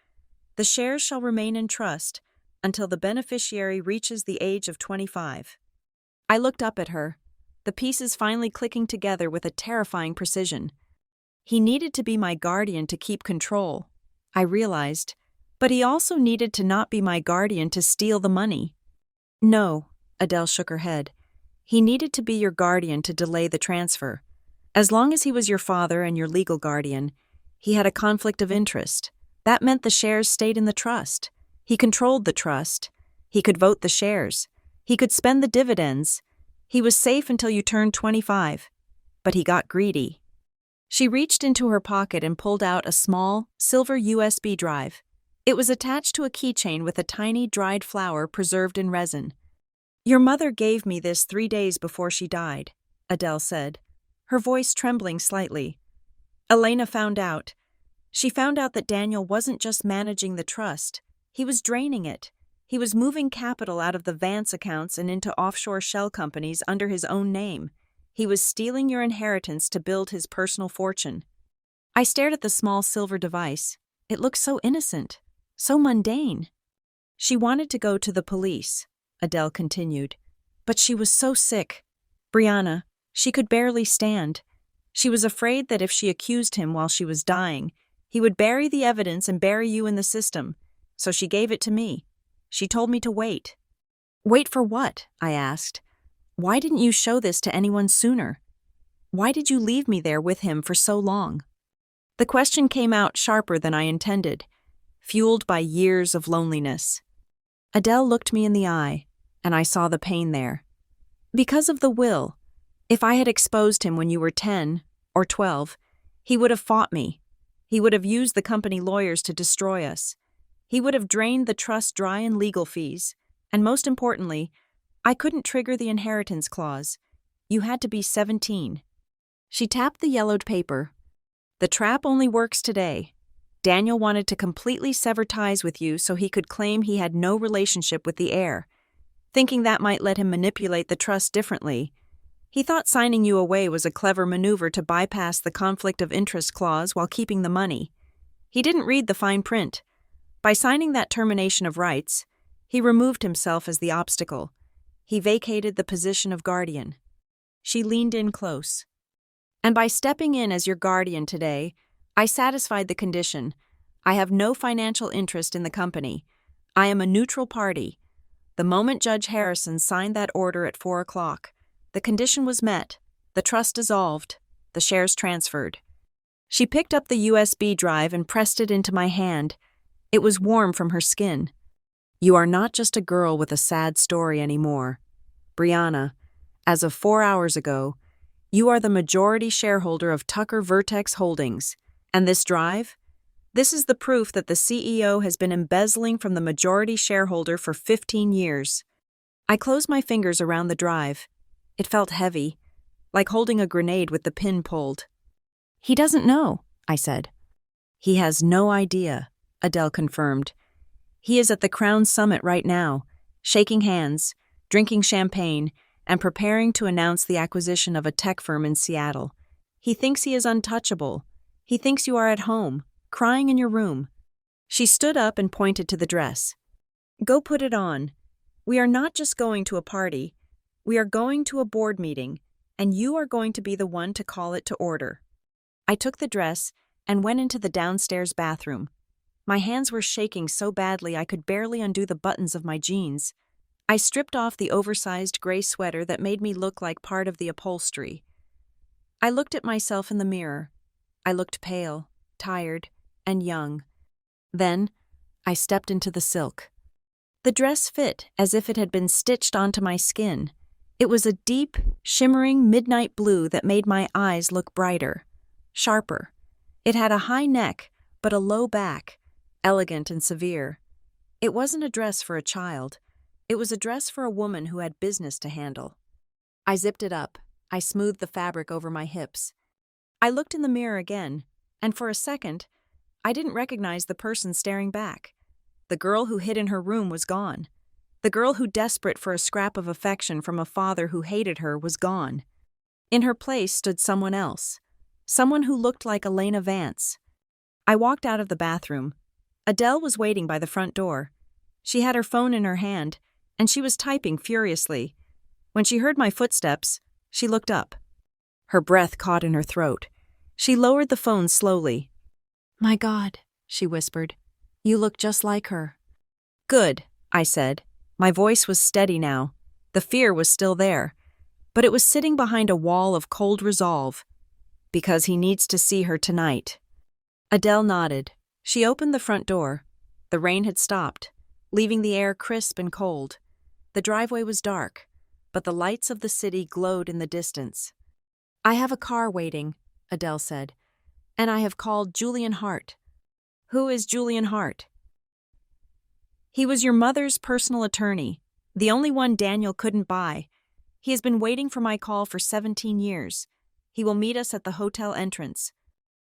the shares shall remain in trust until the beneficiary reaches the age of 25. I looked up at her, the pieces finally clicking together with a terrifying precision. He needed to be my guardian to keep control, I realized, but he also needed to not be my guardian to steal the money. No, Adele shook her head. He needed to be your guardian to delay the transfer. As long as he was your father and your legal guardian, he had a conflict of interest. That meant the shares stayed in the trust. He controlled the trust. He could vote the shares. He could spend the dividends. He was safe until you turned 25. But he got greedy. She reached into her pocket and pulled out a small, silver USB drive. It was attached to a keychain with a tiny dried flower preserved in resin. Your mother gave me this 3 days before she died, Adele said, her voice trembling slightly. Elena found out. She found out that Daniel wasn't just managing the trust. He was draining it. He was moving capital out of the Vance accounts and into offshore shell companies under his own name. He was stealing your inheritance to build his personal fortune. I stared at the small silver device. It looked so innocent, so mundane. She wanted to go to the police, Adele continued, but she was so sick. Brianna, she could barely stand. She was afraid that if she accused him while she was dying, he would bury the evidence and bury you in the system, so she gave it to me. She told me to wait. Wait for what? I asked. Why didn't you show this to anyone sooner? Why did you leave me there with him for so long? The question came out sharper than I intended, fueled by years of loneliness. Adele looked me in the eye, and I saw the pain there. Because of the will. If I had exposed him when you were 10 or 12, he would have fought me. He would have used the company lawyers to destroy us. He would have drained the trust dry in legal fees. And most importantly, I couldn't trigger the inheritance clause. You had to be 17. She tapped the yellowed paper. The trap only works today. Daniel wanted to completely sever ties with you so he could claim he had no relationship with the heir, thinking that might let him manipulate the trust differently. He thought signing you away was a clever maneuver to bypass the conflict of interest clause while keeping the money. He didn't read the fine print. By signing that termination of rights, he removed himself as the obstacle. He vacated the position of guardian. She leaned in close. And by stepping in as your guardian today, I satisfied the condition. I have no financial interest in the company. I am a neutral party. The moment Judge Harrison signed that order at 4 o'clock, the condition was met, the trust dissolved, the shares transferred. She picked up the USB drive and pressed it into my hand. It was warm from her skin. You are not just a girl with a sad story anymore. Brianna, as of 4 hours ago, you are the majority shareholder of Tucker Vertex Holdings. And this drive? This is the proof that the CEO has been embezzling from the majority shareholder for 15 years. I closed my fingers around the drive. It felt heavy, like holding a grenade with the pin pulled. He doesn't know, I said. He has no idea, Adele confirmed. He is at the Crown Summit right now, shaking hands, drinking champagne, and preparing to announce the acquisition of a tech firm in Seattle. He thinks he is untouchable. He thinks you are at home, crying in your room. She stood up and pointed to the dress. Go put it on. We are not just going to a party. We are going to a board meeting, and you are going to be the one to call it to order. I took the dress and went into the downstairs bathroom. My hands were shaking so badly I could barely undo the buttons of my jeans. I stripped off the oversized gray sweater that made me look like part of the upholstery. I looked at myself in the mirror. I looked pale, tired, and young. Then, I stepped into the silk. The dress fit as if it had been stitched onto my skin. It was a deep, shimmering midnight blue that made my eyes look brighter, sharper. It had a high neck, but a low back, elegant and severe. It wasn't a dress for a child. It was a dress for a woman who had business to handle. I zipped it up, I smoothed the fabric over my hips. I looked in the mirror again, and for a second, I didn't recognize the person staring back. The girl who hid in her room was gone. The girl who, desperate for a scrap of affection from a father who hated her, was gone. In her place stood someone else. Someone who looked like Elena Vance. I walked out of the bathroom. Adele was waiting by the front door. She had her phone in her hand, and she was typing furiously. When she heard my footsteps, she looked up. Her breath caught in her throat. She lowered the phone slowly. "My God," she whispered. "You look just like her." "Good," I said. My voice was steady now. The fear was still there, but it was sitting behind a wall of cold resolve. "Because he needs to see her tonight." Adele nodded. She opened the front door. The rain had stopped, leaving the air crisp and cold. The driveway was dark, but the lights of the city glowed in the distance. "I have a car waiting," Adele said, "and I have called Julian Hart." "Who is Julian Hart?" "He was your mother's personal attorney, the only one Daniel couldn't buy. He has been waiting for my call for 17 years. He will meet us at the hotel entrance."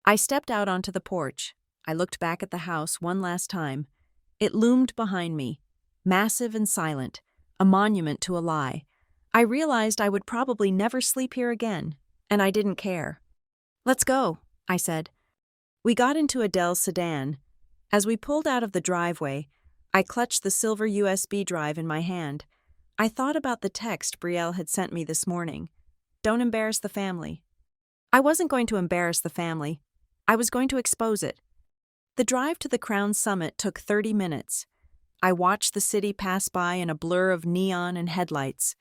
I stepped out onto the porch. I looked back at the house one last time. It loomed behind me, massive and silent, a monument to a lie. I realized I would probably never sleep here again, and I didn't care. "Let's go," I said. We got into Adele's sedan. As we pulled out of the driveway, I clutched the silver USB drive in my hand. I thought about the text Brielle had sent me this morning. "Don't embarrass the family." I wasn't going to embarrass the family. I was going to expose it. The drive to the Crown summit took 30 minutes. I watched the city pass by in a blur of neon and headlights.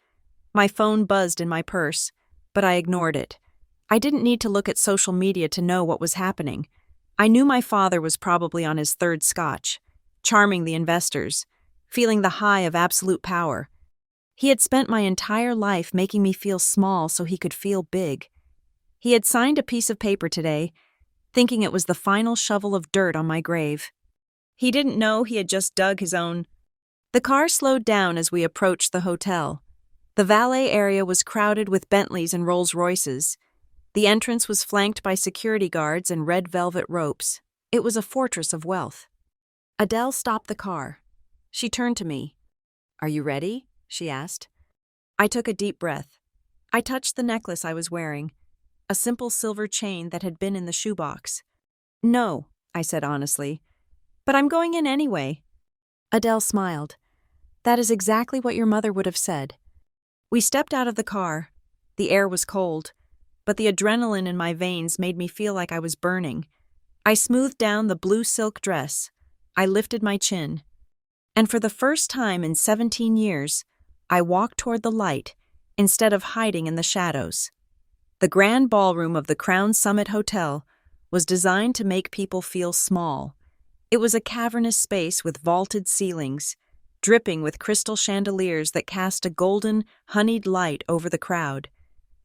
My phone buzzed in my purse, but I ignored it. I didn't need to look at social media to know what was happening. I knew my father was probably on his third scotch, charming the investors, feeling the high of absolute power. He had spent my entire life making me feel small so he could feel big. He had signed a piece of paper today, thinking it was the final shovel of dirt on my grave. He didn't know he had just dug his own. The car slowed down as we approached the hotel. The valet area was crowded with Bentleys and Rolls-Royces. The entrance was flanked by security guards and red velvet ropes. It was a fortress of wealth. Adele stopped the car. She turned to me. "Are you ready?" she asked. I took a deep breath. I touched the necklace I was wearing, a simple silver chain that had been in the shoebox. "No," I said honestly, "but I'm going in anyway." Adele smiled. "That is exactly what your mother would have said." We stepped out of the car. The air was cold, but the adrenaline in my veins made me feel like I was burning. I smoothed down the blue silk dress. I lifted my chin. And for the first time in 17 years, I walked toward the light instead of hiding in the shadows. The grand ballroom of the Crown Summit Hotel was designed to make people feel small. It was a cavernous space with vaulted ceilings, dripping with crystal chandeliers that cast a golden, honeyed light over the crowd.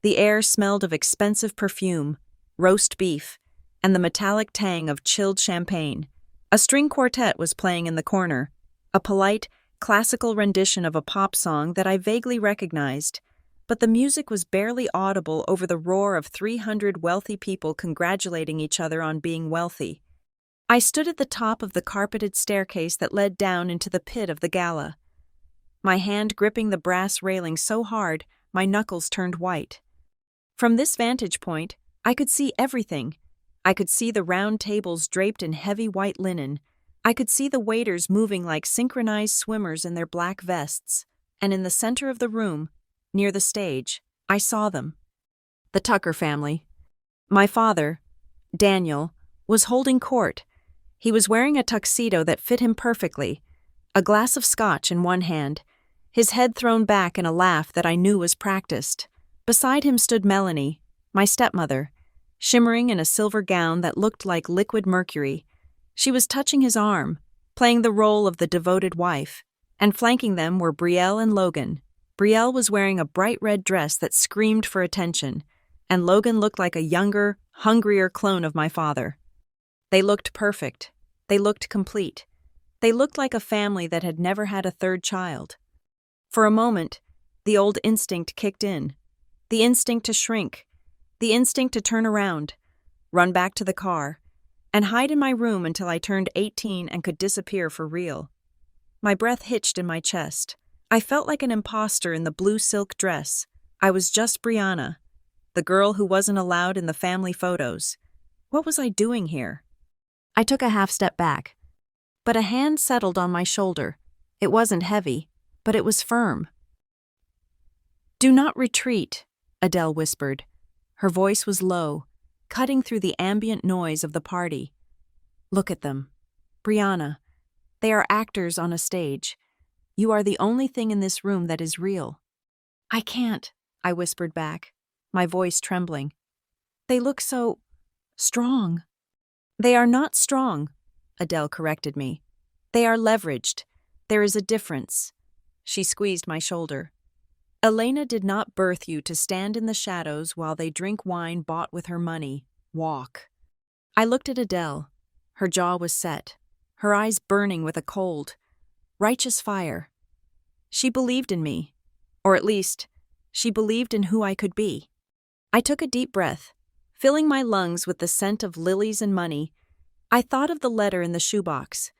The air smelled of expensive perfume, roast beef, and the metallic tang of chilled champagne. A string quartet was playing in the corner, a polite, classical rendition of a pop song that I vaguely recognized, but the music was barely audible over the roar of 300 wealthy people congratulating each other on being wealthy. I stood at the top of the carpeted staircase that led down into the pit of the gala. My hand gripping the brass railing so hard, my knuckles turned white. From this vantage point, I could see everything. I could see the round tables draped in heavy white linen. I could see the waiters moving like synchronized swimmers in their black vests. And in the center of the room, near the stage, I saw them. The Tucker family. My father, Daniel, was holding court. He was wearing a tuxedo that fit him perfectly, a glass of scotch in one hand, his head thrown back in a laugh that I knew was practiced. Beside him stood Melanie, my stepmother, shimmering in a silver gown that looked like liquid mercury. She was touching his arm, playing the role of the devoted wife, and flanking them were Brielle and Logan. Brielle was wearing a bright red dress that screamed for attention, and Logan looked like a younger, hungrier clone of my father. They looked perfect. They looked complete. They looked like a family that had never had a third child. For a moment, the old instinct kicked in. The instinct to shrink, the instinct to turn around, run back to the car, and hide in my room until I turned 18 and could disappear for real. My breath hitched in my chest. I felt like an imposter in the blue silk dress. I was just Brianna, the girl who wasn't allowed in the family photos. What was I doing here? I took a half step back, but a hand settled on my shoulder. It wasn't heavy, but it was firm. "Do not retreat," Adele whispered. Her voice was low, cutting through the ambient noise of the party. "Look at them. Brianna, they are actors on a stage. You are the only thing in this room that is real." "I can't," I whispered back, my voice trembling. "They look so strong." "They are not strong," Adele corrected me. "They are leveraged. There is a difference." She squeezed my shoulder. "Elena did not birth you to stand in the shadows while they drink wine bought with her money. Walk." I looked at Adele. Her jaw was set, her eyes burning with a cold, righteous fire. She believed in me, or at least, she believed in who I could be. I took a deep breath, filling my lungs with the scent of lilies and money. I thought of the letter in the shoebox.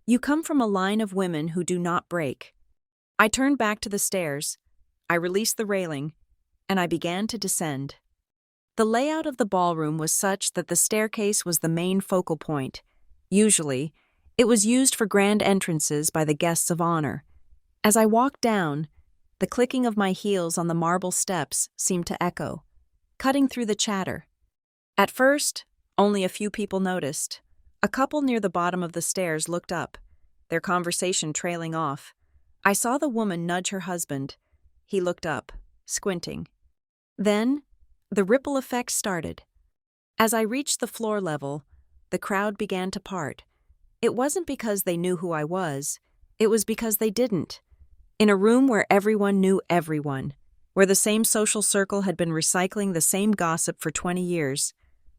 "You come from a line of women who do not break." I turned back to the stairs. I released the railing, and I began to descend. The layout of the ballroom was such that the staircase was the main focal point. Usually, it was used for grand entrances by the guests of honor. As I walked down, the clicking of my heels on the marble steps seemed to echo, cutting through the chatter. At first, only a few people noticed. A couple near the bottom of the stairs looked up, their conversation trailing off. I saw the woman nudge her husband. He looked up, squinting. Then, the ripple effect started. As I reached the floor level, the crowd began to part. It wasn't because they knew who I was, it was because they didn't. In a room where everyone knew everyone, where the same social circle had been recycling the same gossip for 20 years,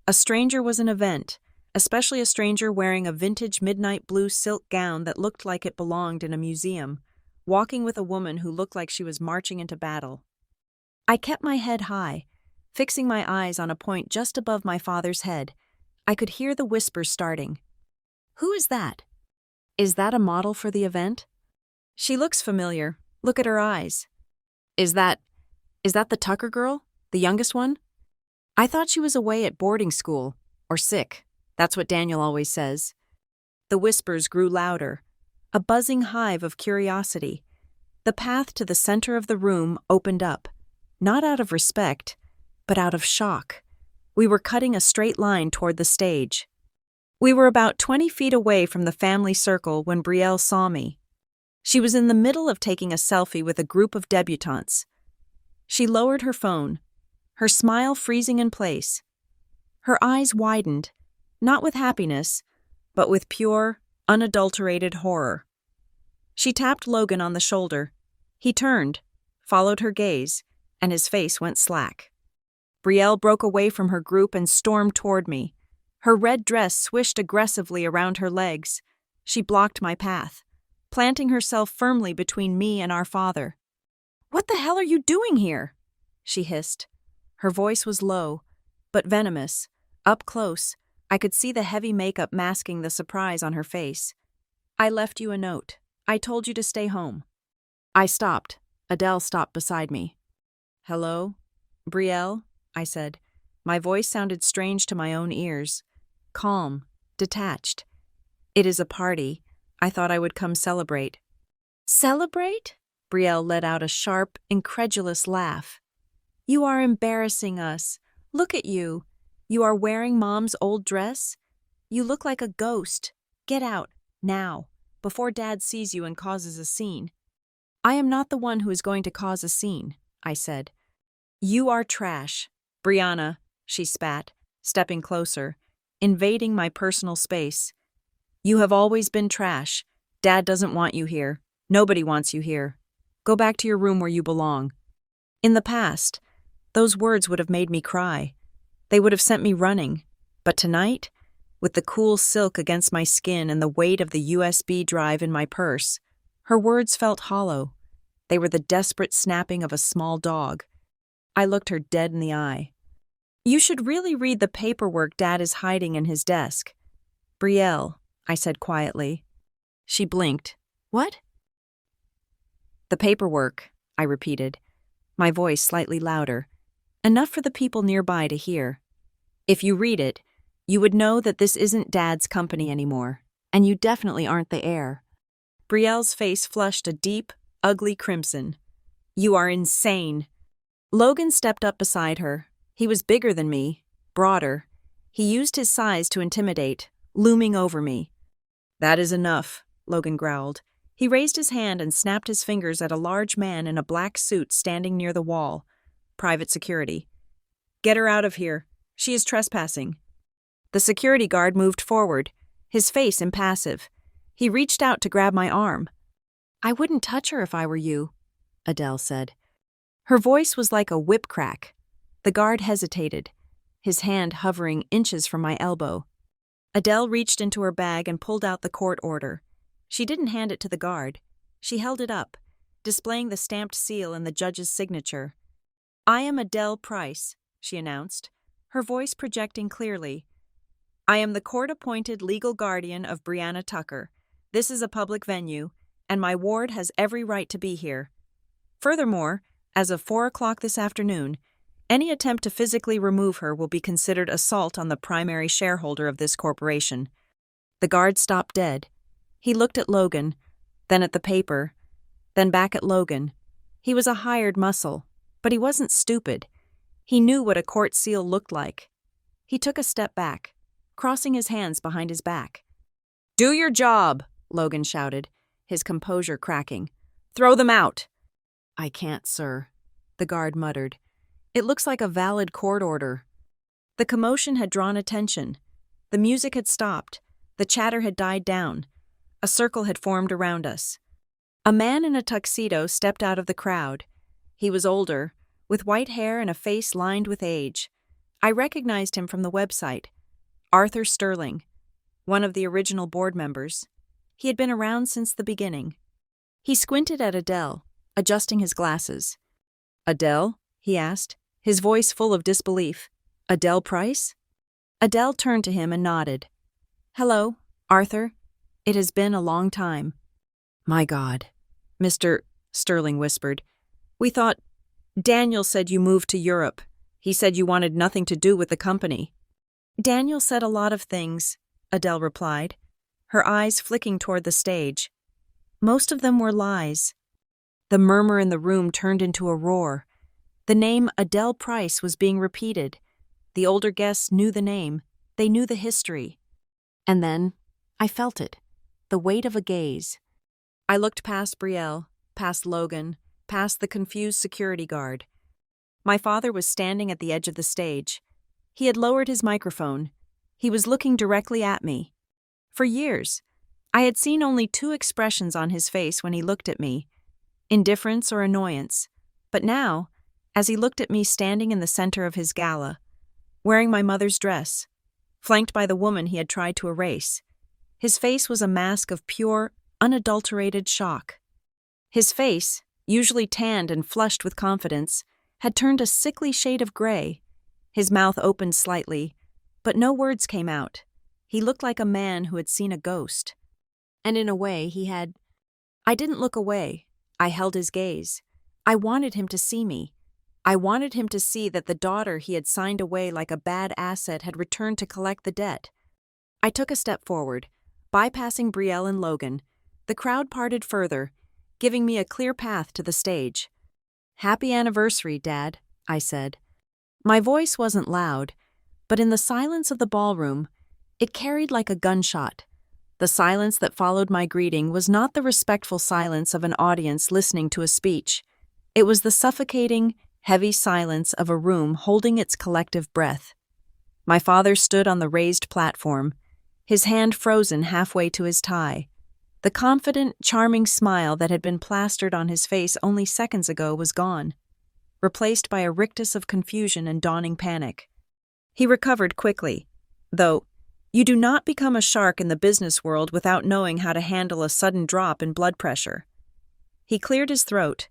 a stranger was an event, especially a stranger wearing a vintage midnight blue silk gown that looked like it belonged in a museum, walking with a woman who looked like she was marching into battle. I kept my head high, fixing my eyes on a point just above my father's head. I could hear the whispers starting. "Who is that? Is that a model for the event? She looks familiar. Look at her eyes. Is that the Tucker girl? The youngest one? I thought she was away at boarding school, or sick. That's what Daniel always says." The whispers grew louder, a buzzing hive of curiosity. The path to the center of the room opened up, not out of respect, but out of shock. We were cutting a straight line toward the stage. We were about 20 feet away from the family circle when Brielle saw me. She was in the middle of taking a selfie with a group of debutantes. She lowered her phone, her smile freezing in place. Her eyes widened, not with happiness, but with pure, unadulterated horror. She tapped Logan on the shoulder. He turned, followed her gaze, and his face went slack. Brielle broke away from her group and stormed toward me. Her red dress swished aggressively around her legs. She blocked my path, planting herself firmly between me and our father. "What the hell are you doing here?" she hissed. Her voice was low, but venomous. Up close, I could see the heavy makeup masking the surprise on her face. "I left you a note. I told you to stay home." I stopped. Adele stopped beside me. "Hello? Brielle?" I said. My voice sounded strange to my own ears. Calm, detached. "It is a party. I thought I would come celebrate." "Celebrate?" Brielle let out a sharp, incredulous laugh. "You are embarrassing us. Look at you. You are wearing Mom's old dress? You look like a ghost. Get out, now, before Dad sees you and causes a scene." "I am not the one who is going to cause a scene," I said. "You are trash. Brianna," she spat, stepping closer, invading my personal space. "You have always been trash. Dad doesn't want you here. Nobody wants you here. Go back to your room where you belong." In the past, those words would have made me cry. They would have sent me running. But tonight, with the cool silk against my skin and the weight of the USB drive in my purse, her words felt hollow. They were the desperate snapping of a small dog. I looked her dead in the eye. You should really read the paperwork Dad is hiding in his desk. Brielle, I said quietly. She blinked. What? The paperwork, I repeated, my voice slightly louder, enough for the people nearby to hear. If you read it, you would know that this isn't Dad's company anymore, and you definitely aren't the heir. Brielle's face flushed a deep, ugly crimson. You are insane. Logan stepped up beside her. He was bigger than me, broader. He used his size to intimidate, looming over me. That is enough, Logan growled. He raised his hand and snapped his fingers at a large man in a black suit standing near the wall. Private security. Get her out of here. She is trespassing. The security guard moved forward, his face impassive. He reached out to grab my arm. I wouldn't touch her if I were you, Adele said. Her voice was like a whip crack. The guard hesitated, his hand hovering inches from my elbow. Adele reached into her bag and pulled out the court order. She didn't hand it to the guard. She held it up, displaying the stamped seal and the judge's signature. I am Adele Price, she announced, her voice projecting clearly. I am the court-appointed legal guardian of Brianna Tucker. This is a public venue, and my ward has every right to be here. Furthermore, as of 4 o'clock this afternoon, any attempt to physically remove her will be considered assault on the primary shareholder of this corporation. The guard stopped dead. He looked at Logan, then at the paper, then back at Logan. He was a hired muscle, but he wasn't stupid. He knew what a court seal looked like. He took a step back, crossing his hands behind his back. Do your job, Logan shouted, his composure cracking. Throw them out. I can't, sir, the guard muttered. It looks like a valid court order. The commotion had drawn attention. The music had stopped. The chatter had died down. A circle had formed around us. A man in a tuxedo stepped out of the crowd. He was older, with white hair and a face lined with age. I recognized him from the website. Arthur Sterling, one of the original board members. He had been around since the beginning. He squinted at Adele, adjusting his glasses. Adele? He asked, his voice full of disbelief. Adele Price? Adele turned to him and nodded. Hello, Arthur. It has been a long time. My God, Mr. Sterling whispered. We thought Daniel said you moved to Europe. He said you wanted nothing to do with the company. Daniel said a lot of things, Adele replied, her eyes flicking toward the stage. Most of them were lies. The murmur in the room turned into a roar. The name Adele Price was being repeated. The older guests knew the name. They knew the history. And then I felt it, the weight of a gaze. I looked past Brielle, past Logan, past the confused security guard. My father was standing at the edge of the stage. He had lowered his microphone. He was looking directly at me. For years, I had seen only two expressions on his face when he looked at me, indifference or annoyance. But now, as he looked at me standing in the center of his gala, wearing my mother's dress, flanked by the woman he had tried to erase, his face was a mask of pure, unadulterated shock. His face, usually tanned and flushed with confidence, had turned a sickly shade of gray. His mouth opened slightly, but no words came out. He looked like a man who had seen a ghost. And in a way, he had. I didn't look away. I held his gaze. I wanted him to see me. I wanted him to see that the daughter he had signed away like a bad asset had returned to collect the debt. I took a step forward, bypassing Brielle and Logan. The crowd parted further, giving me a clear path to the stage. Happy anniversary, Dad, I said. My voice wasn't loud, but in the silence of the ballroom, it carried like a gunshot. The silence that followed my greeting was not the respectful silence of an audience listening to a speech. It was the suffocating, heavy silence of a room holding its collective breath. My father stood on the raised platform, his hand frozen halfway to his tie. The confident, charming smile that had been plastered on his face only seconds ago was gone, replaced by a rictus of confusion and dawning panic. He recovered quickly, though you do not become a shark in the business world without knowing how to handle a sudden drop in blood pressure. He cleared his throat,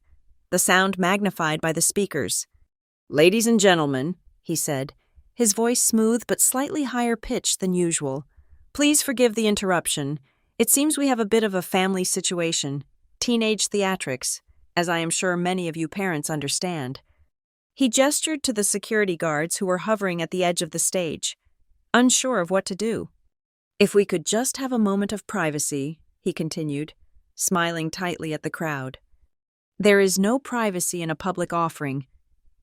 the sound magnified by the speakers. Ladies and gentlemen, he said, his voice smooth but slightly higher pitched than usual. Please forgive the interruption. It seems we have a bit of a family situation, teenage theatrics, as I am sure many of you parents understand. He gestured to the security guards who were hovering at the edge of the stage, unsure of what to do. If we could just have a moment of privacy, he continued, smiling tightly at the crowd. There is no privacy in a public offering.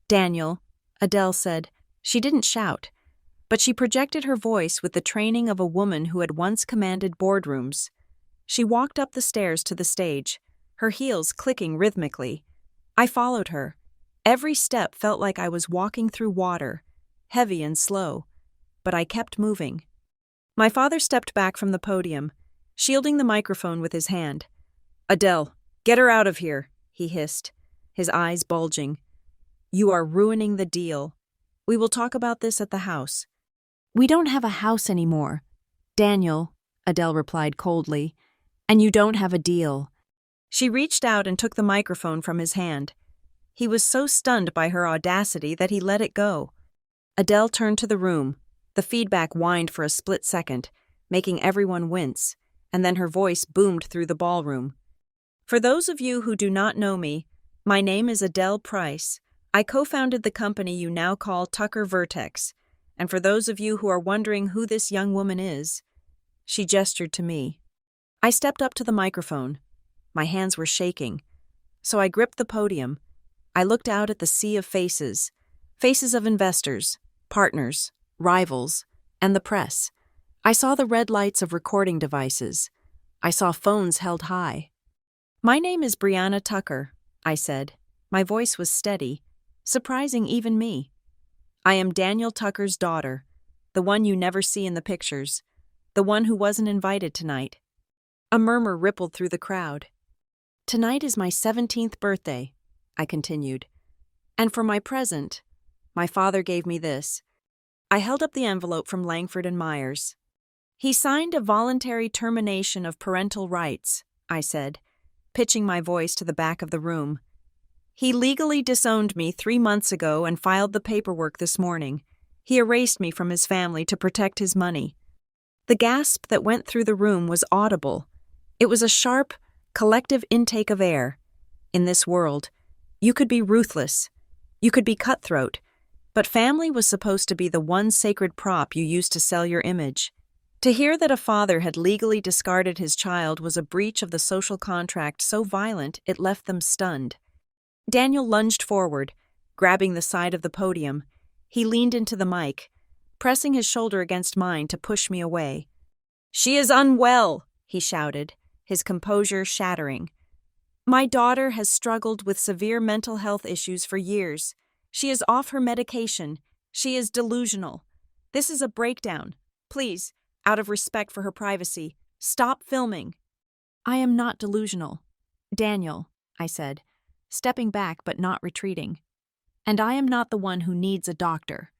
Daniel, Adele said. She didn't shout, but she projected her voice with the training of a woman who had once commanded boardrooms. She walked up the stairs to the stage, her heels clicking rhythmically. I followed her. Every step felt like I was walking through water, heavy and slow, but I kept moving. My father stepped back from the podium, shielding the microphone with his hand. Adele, get her out of here, he hissed, his eyes bulging. You are ruining the deal. We will talk about this at the house. We don't have a house anymore. Daniel, Adele replied coldly, and you don't have a deal. She reached out and took the microphone from his hand. He was so stunned by her audacity that he let it go. Adele turned to the room. The feedback whined for a split second, making everyone wince, and then her voice boomed through the ballroom. For those of you who do not know me, my name is Adele Price. I co-founded the company you now call Tucker Vertex, and for those of you who are wondering who this young woman is, she gestured to me. I stepped up to the microphone. My hands were shaking, so I gripped the podium. I looked out at the sea of faces, faces of investors, partners, rivals, and the press. I saw the red lights of recording devices. I saw phones held high. My name is Brianna Tucker, I said. My voice was steady, surprising even me. I am Daniel Tucker's daughter, the one you never see in the pictures, the one who wasn't invited tonight. A murmur rippled through the crowd. Tonight is my 17th birthday, I continued. And for my present, my father gave me this. I held up the envelope from Langford and Myers. He signed a voluntary termination of parental rights, I said, pitching my voice to the back of the room. He legally disowned me 3 months ago and filed the paperwork this morning. He erased me from his family to protect his money. The gasp that went through the room was audible. It was a sharp, collective intake of air. In this world, you could be ruthless. You could be cutthroat. But family was supposed to be the one sacred prop you used to sell your image. To hear that a father had legally discarded his child was a breach of the social contract so violent it left them stunned. Daniel lunged forward, grabbing the side of the podium. He leaned into the mic, pressing his shoulder against mine to push me away. "She is unwell," he shouted, his composure shattering. "My daughter has struggled with severe mental health issues for years. She is off her medication. She is delusional. This is a breakdown. Please, out of respect for her privacy, stop filming." "I am not delusional. Daniel," I said, stepping back but not retreating. "And I am not the one who needs a doctor."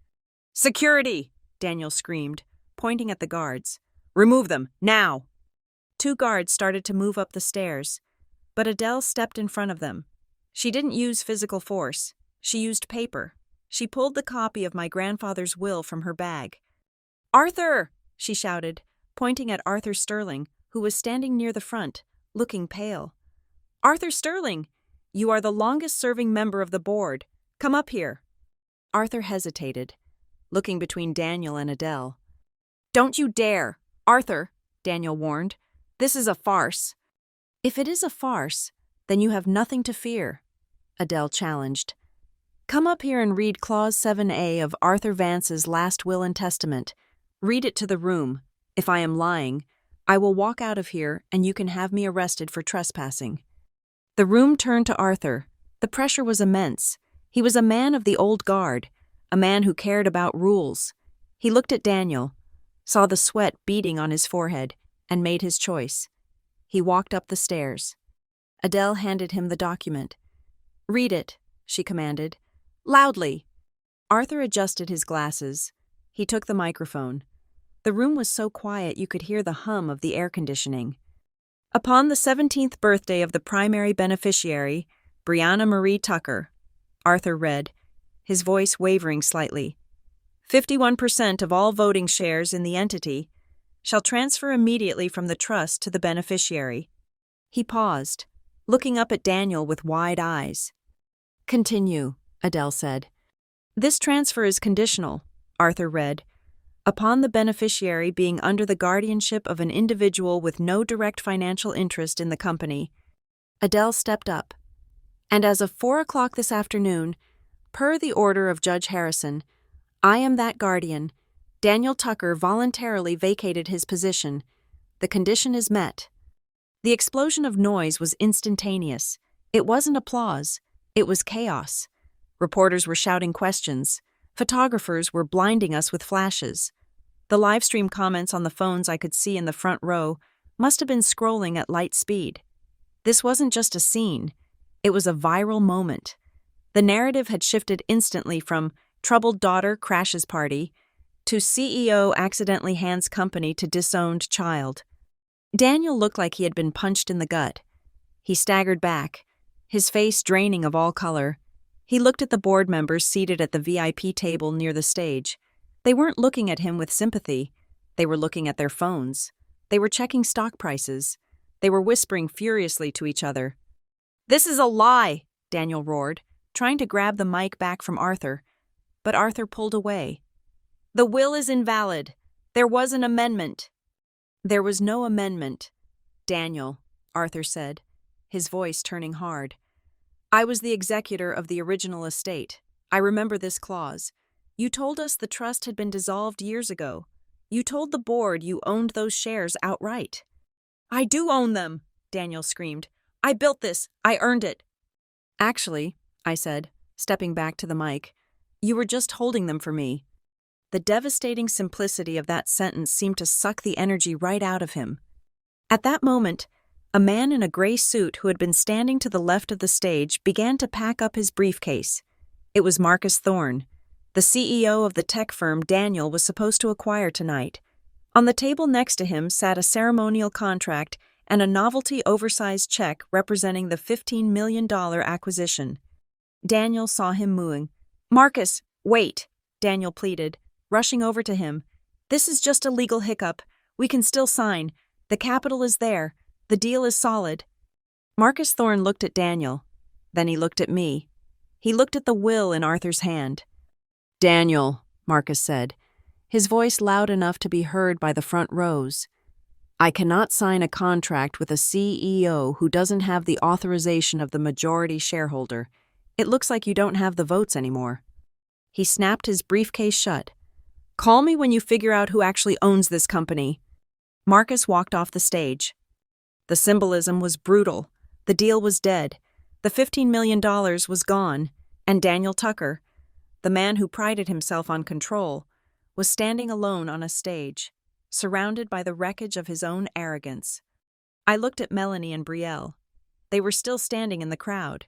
"Security!" Daniel screamed, pointing at the guards. "Remove them, now!" 2 guards started to move up the stairs, but Adele stepped in front of them. She didn't use physical force. She used paper. She pulled the copy of my grandfather's will from her bag. "Arthur!" she shouted, pointing at Arthur Sterling, who was standing near the front, looking pale. "Arthur Sterling, you are the longest-serving member of the board. Come up here." Arthur hesitated, looking between Daniel and Adele. "Don't you dare! Arthur," Daniel warned. "This is a farce." "If it is a farce, then you have nothing to fear," Adele challenged. "Come up here and read Clause 7A of Arthur Vance's last will and testament. Read it to the room. If I am lying, I will walk out of here and you can have me arrested for trespassing." The room turned to Arthur. The pressure was immense. He was a man of the old guard, a man who cared about rules. He looked at Daniel, saw the sweat beading on his forehead, and made his choice. He walked up the stairs. Adele handed him the document. "Read it," she commanded. "Loudly." Arthur adjusted his glasses. He took the microphone. The room was so quiet you could hear the hum of the air conditioning. "Upon the 17th birthday of the primary beneficiary, Brianna Marie Tucker," Arthur read, his voice wavering slightly. 51% of all voting shares in the entity shall transfer immediately from the trust to the beneficiary. He paused, looking up at Daniel with wide eyes. Continue, Adele said. This transfer is conditional, Arthur read, upon the beneficiary being under the guardianship of an individual with no direct financial interest in the company. Adele stepped up. And as of 4 o'clock this afternoon, per the order of Judge Harrison, I am that guardian. Daniel Tucker voluntarily vacated his position. The condition is met. The explosion of noise was instantaneous. It wasn't applause. It was chaos. Reporters were shouting questions. Photographers were blinding us with flashes. The live stream comments on the phones I could see in the front row must have been scrolling at light speed. This wasn't just a scene. It was a viral moment. The narrative had shifted instantly from troubled daughter crashes party to CEO accidentally hands company to disowned child. Daniel looked like he had been punched in the gut. He staggered back, his face draining of all color. He looked at the board members seated at the VIP table near the stage. They weren't looking at him with sympathy. They were looking at their phones. They were checking stock prices. They were whispering furiously to each other. "This is a lie," Daniel roared, trying to grab the mic back from Arthur. But Arthur pulled away. "The will is invalid. There was an amendment." "There was no amendment, Daniel," Arthur said, his voice turning hard. "I was the executor of the original estate. I remember this clause. You told us the trust had been dissolved years ago. You told the board you owned those shares outright." "I do own them," Daniel screamed. "I built this. I earned it." "Actually," I said, stepping back to the mic, "you were just holding them for me." The devastating simplicity of that sentence seemed to suck the energy right out of him. At that moment, a man in a gray suit who had been standing to the left of the stage began to pack up his briefcase. It was Marcus Thorne, the CEO of the tech firm Daniel was supposed to acquire tonight. On the table next to him sat a ceremonial contract and a novelty oversized check representing the $15 million acquisition. Daniel saw him mooing. "Marcus, wait," Daniel pleaded, rushing over to him. "This is just a legal hiccup. We can still sign. The capital is there. The deal is solid." Marcus Thorne looked at Daniel. Then he looked at me. He looked at the will in Arthur's hand. "Daniel," Marcus said, his voice loud enough to be heard by the front rows, "I cannot sign a contract with a CEO who doesn't have the authorization of the majority shareholder. It looks like you don't have the votes anymore." He snapped his briefcase shut. "Call me when you figure out who actually owns this company." Marcus walked off the stage. The symbolism was brutal. The deal was dead. The $15 million was gone. And Daniel Tucker, the man who prided himself on control, was standing alone on a stage, surrounded by the wreckage of his own arrogance. I looked at Melanie and Brielle. They were still standing in the crowd.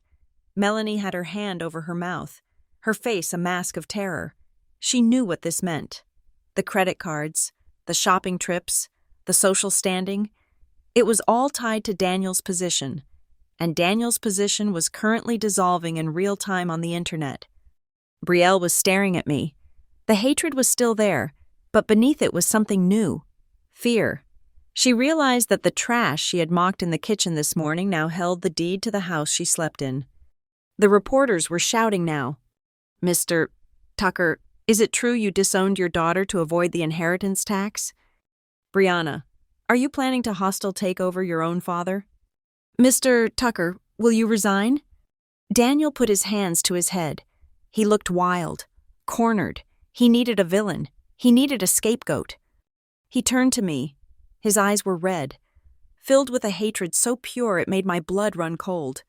Melanie had her hand over her mouth, her face a mask of terror. She knew what this meant. The credit cards, the shopping trips, the social standing. It was all tied to Daniel's position, and Daniel's position was currently dissolving in real time on the internet. Brielle was staring at me. The hatred was still there, but beneath it was something new. Fear. She realized that the trash she had mocked in the kitchen this morning now held the deed to the house she slept in. The reporters were shouting now. "Mr. Tucker, is it true you disowned your daughter to avoid the inheritance tax? Brianna, are you planning to hostile take over your own father? Mr. Tucker, will you resign?" Daniel put his hands to his head. He looked wild, cornered. He needed a villain. He needed a scapegoat. He turned to me. His eyes were red, filled with a hatred so pure it made my blood run cold.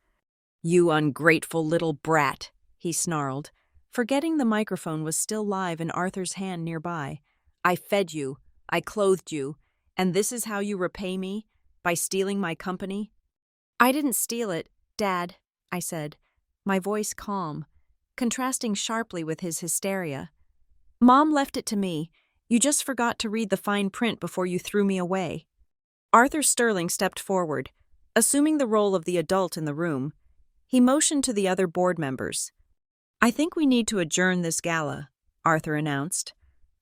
"You ungrateful little brat," he snarled, forgetting the microphone was still live in Arthur's hand nearby. "I fed you, I clothed you, and this is how you repay me? By stealing my company?" "I didn't steal it, Dad," I said, my voice calm, contrasting sharply with his hysteria. "Mom left it to me. You just forgot to read the fine print before you threw me away." Arthur Sterling stepped forward, assuming the role of the adult in the room. He motioned to the other board members. I think we need to adjourn this gala, Arthur announced.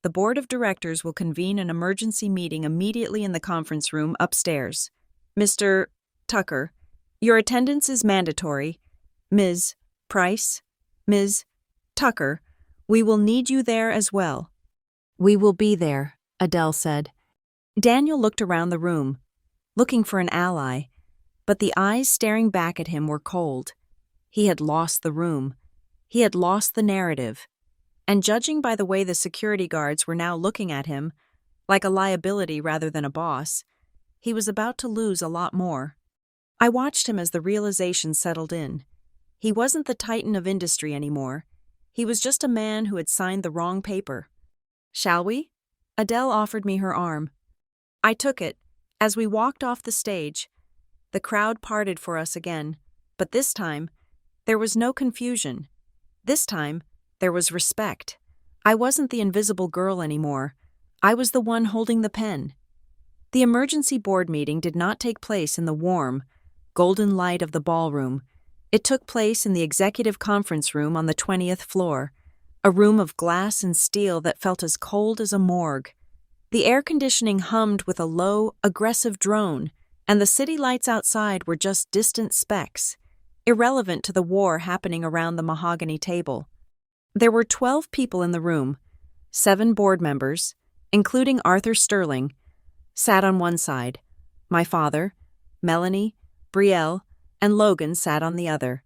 The board of directors will convene an emergency meeting immediately in the conference room upstairs. Mr. Tucker, your attendance is mandatory. Ms. Price, Ms. Tucker, we will need you there as well. We will be there, Adele said. Daniel looked around the room, looking for an ally, but the eyes staring back at him were cold. He had lost the room. He had lost the narrative. And judging by the way the security guards were now looking at him, like a liability rather than a boss, he was about to lose a lot more. I watched him as the realization settled in. He wasn't the titan of industry anymore. He was just a man who had signed the wrong paper. Shall we? Adele offered me her arm. I took it. As we walked off the stage, the crowd parted for us again, but this time, there was no confusion. This time, there was respect. I wasn't the invisible girl anymore. I was the one holding the pen. The emergency board meeting did not take place in the warm, golden light of the ballroom. It took place in the executive conference room on the 20th floor, a room of glass and steel that felt as cold as a morgue. The air conditioning hummed with a low, aggressive drone, and the city lights outside were just distant specks, irrelevant to the war happening around the mahogany table. There were 12 people in the room. 7 board members, including Arthur Sterling, sat on one side. My father, Melanie, Brielle, and Logan sat on the other.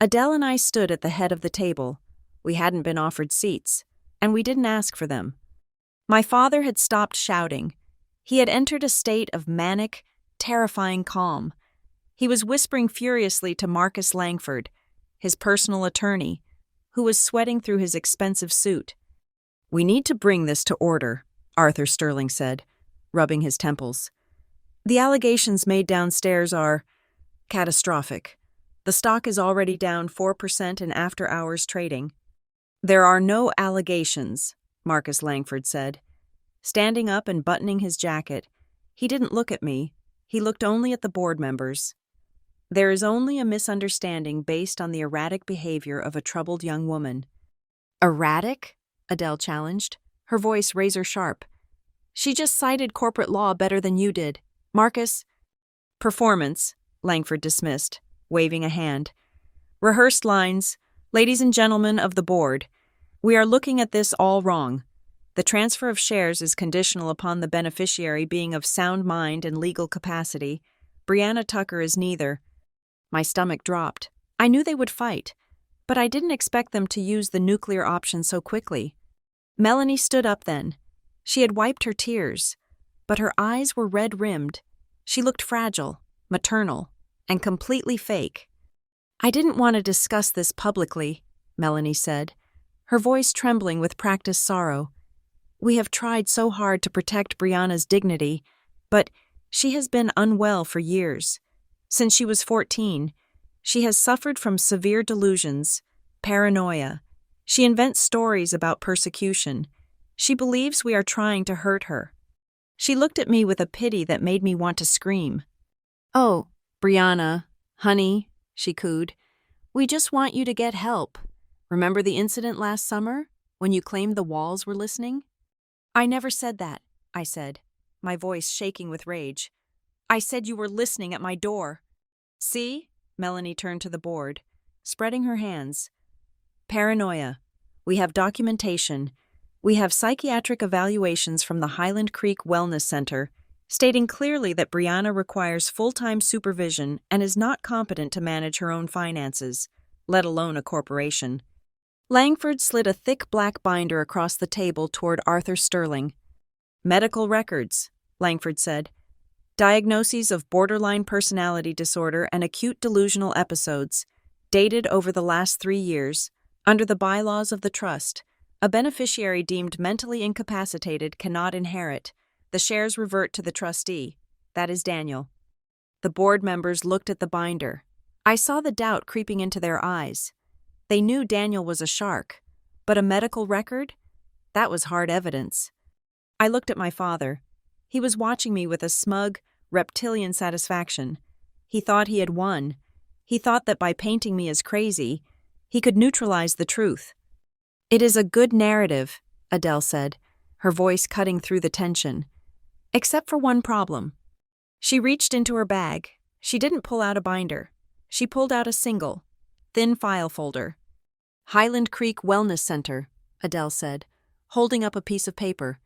Adele and I stood at the head of the table. We hadn't been offered seats, and we didn't ask for them. My father had stopped shouting. He had entered a state of manic, terrifying calm. He was whispering furiously to Marcus Langford, his personal attorney, who was sweating through his expensive suit. "We need to bring this to order," Arthur Sterling said, rubbing his temples. "The allegations made downstairs are catastrophic. The stock is already down 4% in after-hours trading." "There are no allegations," Marcus Langford said. Standing up and buttoning his jacket, he didn't look at me. He looked only at the board members. "There is only a misunderstanding based on the erratic behavior of a troubled young woman." "Erratic?" Adele challenged, her voice razor-sharp. "She just cited corporate law better than you did. Marcus—" "Performance," Langford dismissed, waving a hand. "Rehearsed lines. Ladies and gentlemen of the board, we are looking at this all wrong. The transfer of shares is conditional upon the beneficiary being of sound mind and legal capacity. Brianna Tucker is neither." My stomach dropped. I knew they would fight, but I didn't expect them to use the nuclear option so quickly. Melanie stood up then. She had wiped her tears, but her eyes were red-rimmed. She looked fragile, maternal, and completely fake. "I didn't want to discuss this publicly," Melanie said, her voice trembling with practiced sorrow. "We have tried so hard to protect Brianna's dignity, but she has been unwell for years. Since she was 14, she has suffered from severe delusions, paranoia. She invents stories about persecution. She believes we are trying to hurt her." She looked at me with a pity that made me want to scream. "Oh, Brianna, honey," she cooed, "we just want you to get help. Remember the incident last summer, when you claimed the walls were listening?" "I never said that," I said, my voice shaking with rage. "I said you were listening at my door." "See?" Melanie turned to the board, spreading her hands. "Paranoia. We have documentation. We have psychiatric evaluations from the Highland Creek Wellness Center, stating clearly that Brianna requires full-time supervision and is not competent to manage her own finances, let alone a corporation." Langford slid a thick black binder across the table toward Arthur Sterling. "Medical records," Langford said. "Diagnoses of borderline personality disorder and acute delusional episodes, dated over the last 3 years. Under the bylaws of the trust, a beneficiary deemed mentally incapacitated cannot inherit. The shares revert to the trustee. That is Daniel." The board members looked at the binder. I saw the doubt creeping into their eyes. They knew Daniel was a shark, but a medical record? That was hard evidence. I looked at my father. He was watching me with a smug, reptilian satisfaction. He thought he had won. He thought that by painting me as crazy, He could neutralize the truth. "It is a good narrative," Adele said, her voice cutting through the tension. "Except for one problem." She reached into her bag. She didn't pull out a binder. She pulled out a single, thin file folder. "Highland Creek Wellness Center," Adele said, holding up a piece of paper.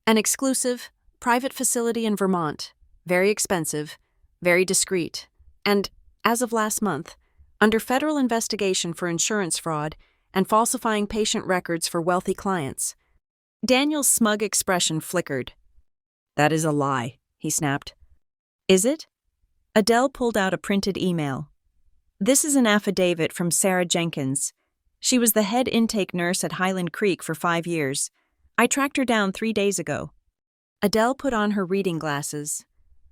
"An exclusive, private facility in Vermont. Very expensive, very discreet. And, as of last month, under federal investigation for insurance fraud and falsifying patient records for wealthy clients." Daniel's smug expression flickered. "That is a lie," he snapped. "Is it?" Adele pulled out a printed email. "This is an affidavit from Sarah Jenkins. She was the head intake nurse at Highland Creek for 5 years. I tracked her down 3 days ago." Adele put on her reading glasses.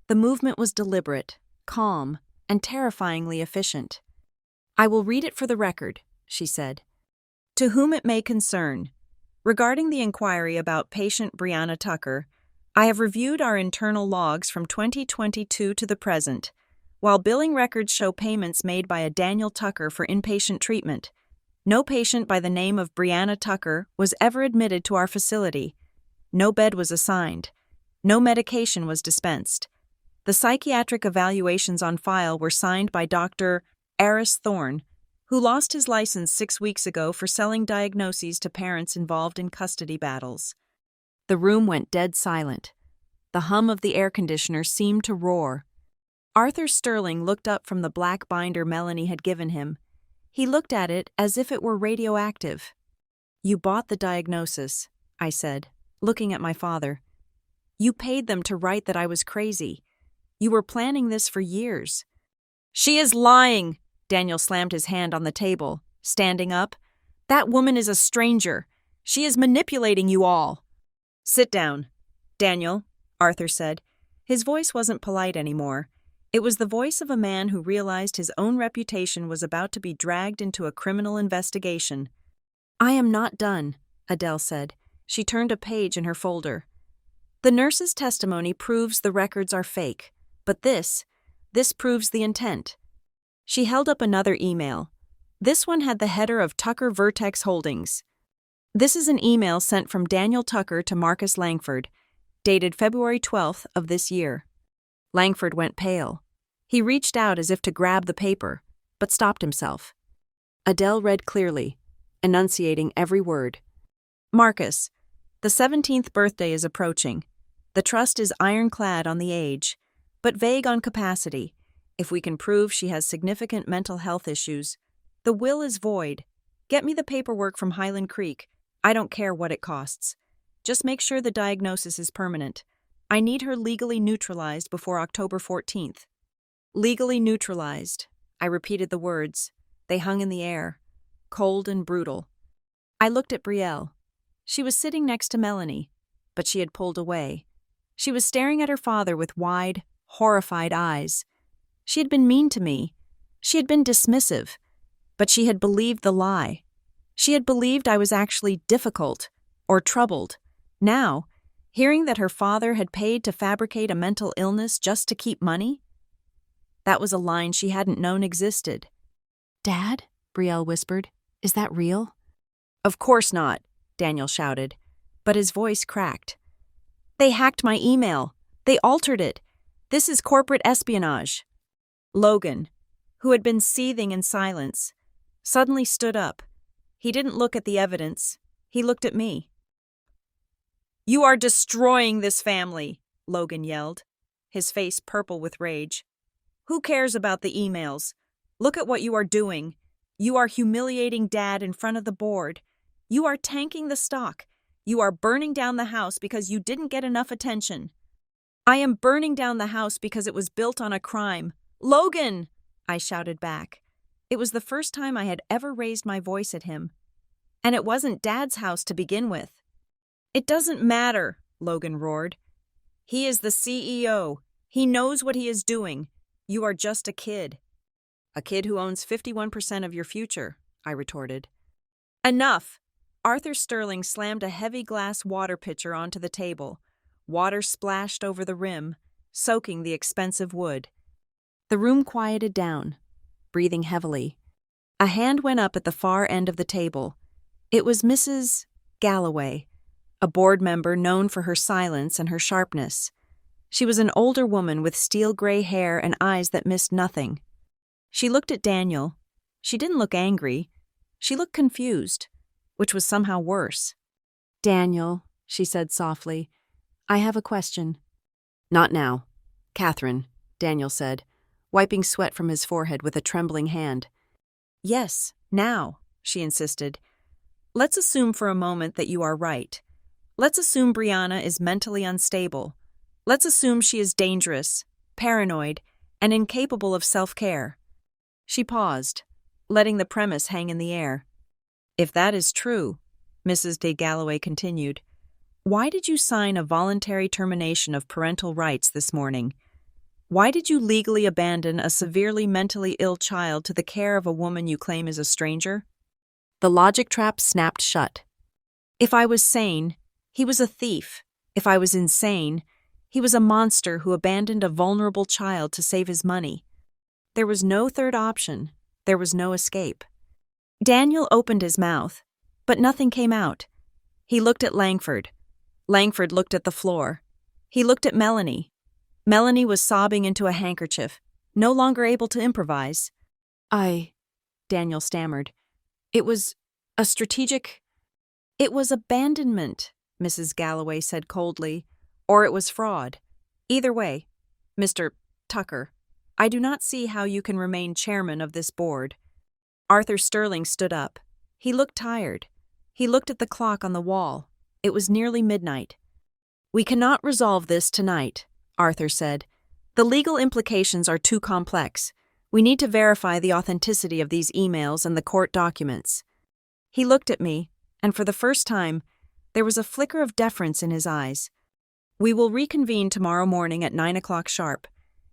The movement was deliberate, calm, and terrifyingly efficient. "I will read it for the record," she said. "To whom it may concern, regarding the inquiry about patient Brianna Tucker, I have reviewed our internal logs from 2022 to the present. While billing records show payments made by a Daniel Tucker for inpatient treatment, no patient by the name of Brianna Tucker was ever admitted to our facility. No bed was assigned. No medication was dispensed. The psychiatric evaluations on file were signed by Dr. Aris Thorne, who lost his license 6 weeks ago for selling diagnoses to parents involved in custody battles." The room went dead silent. The hum of the air conditioner seemed to roar. Arthur Sterling looked up from the black binder Melanie had given him. He looked at it as if it were radioactive. "You bought the diagnosis," I said, looking at my father. "You paid them to write that I was crazy. You were planning this for years." "She is lying!" Daniel slammed his hand on the table, standing up. "That woman is a stranger. She is manipulating you all." "Sit down, Daniel," Arthur said. His voice wasn't polite anymore. It was the voice of a man who realized his own reputation was about to be dragged into a criminal investigation. "I am not done," Adele said. She turned a page in her folder. "The nurse's testimony proves the records are fake, but this proves the intent." She held up another email. This one had the header of Tucker Vertex Holdings. "This is an email sent from Daniel Tucker to Marcus Langford, dated February 12th of this year." Langford went pale. He reached out as if to grab the paper, but stopped himself. Adele read clearly, enunciating every word. "Marcus, the 17th birthday is approaching. The trust is ironclad on the age, but vague on capacity. If we can prove she has significant mental health issues, the will is void. Get me the paperwork from Highland Creek. I don't care what it costs. Just make sure the diagnosis is permanent. I need her legally neutralized before October 14th. "Legally neutralized." I repeated the words. They hung in the air, cold and brutal. I looked at Brielle. She was sitting next to Melanie, but she had pulled away. She was staring at her father with wide, horrified eyes. She had been mean to me. She had been dismissive. But she had believed the lie. She had believed I was actually difficult or troubled. Now, hearing that her father had paid to fabricate a mental illness just to keep money? That was a line she hadn't known existed. "Dad?" Brielle whispered. "Is that real?" "Of course not," Daniel shouted, but his voice cracked. "They hacked my email. They altered it. This is corporate espionage." Logan, who had been seething in silence, suddenly stood up. He didn't look at the evidence. He looked at me. "You are destroying this family," Logan yelled, his face purple with rage. "Who cares about the emails? Look at what you are doing. You are humiliating Dad in front of the board. You are tanking the stock. You are burning down the house because you didn't get enough attention." "I am burning down the house because it was built on a crime." "Logan!" I shouted back. It was the first time I had ever raised my voice at him. And it wasn't Dad's house to begin with. "It doesn't matter," Logan roared. "He is the CEO. He knows what he is doing. You are just a kid." "A kid who owns 51% of your future," I retorted. "Enough!" Arthur Sterling slammed a heavy glass water pitcher onto the table. Water splashed over the rim, soaking the expensive wood. The room quieted down, breathing heavily. A hand went up at the far end of the table. It was Mrs. Galloway, a board member known for her silence and her sharpness. She was an older woman with steel-gray hair and eyes that missed nothing. She looked at Daniel. She didn't look angry. She looked confused, which was somehow worse. "Daniel," she said softly, "I have a question." "Not now, Catherine," Daniel said, wiping sweat from his forehead with a trembling hand. "Yes, now," she insisted. "Let's assume for a moment that you are right. Let's assume Brianna is mentally unstable. Let's assume she is dangerous, paranoid, and incapable of self-care." She paused, letting the premise hang in the air. "If that is true," Mrs. de Galloway continued, "why did you sign a voluntary termination of parental rights this morning? Why did you legally abandon a severely mentally ill child to the care of a woman you claim is a stranger?" The logic trap snapped shut. If I was sane, he was a thief. If I was insane, he was a monster who abandoned a vulnerable child to save his money. There was no third option. There was no escape. Daniel opened his mouth, but nothing came out. He looked at Langford. Langford looked at the floor. He looked at Melanie. Melanie was sobbing into a handkerchief, no longer able to improvise. Daniel stammered. "It was a strategic—" "It was abandonment," Mrs. Galloway said coldly, "or it was fraud. Either way, Mr. Tucker, I do not see how you can remain chairman of this board." Arthur Sterling stood up. He looked tired. He looked at the clock on the wall. It was nearly midnight. "We cannot resolve this tonight," Arthur said. "The legal implications are too complex. We need to verify the authenticity of these emails and the court documents." He looked at me, and for the first time, there was a flicker of deference in his eyes. "We will reconvene tomorrow morning at 9 o'clock sharp.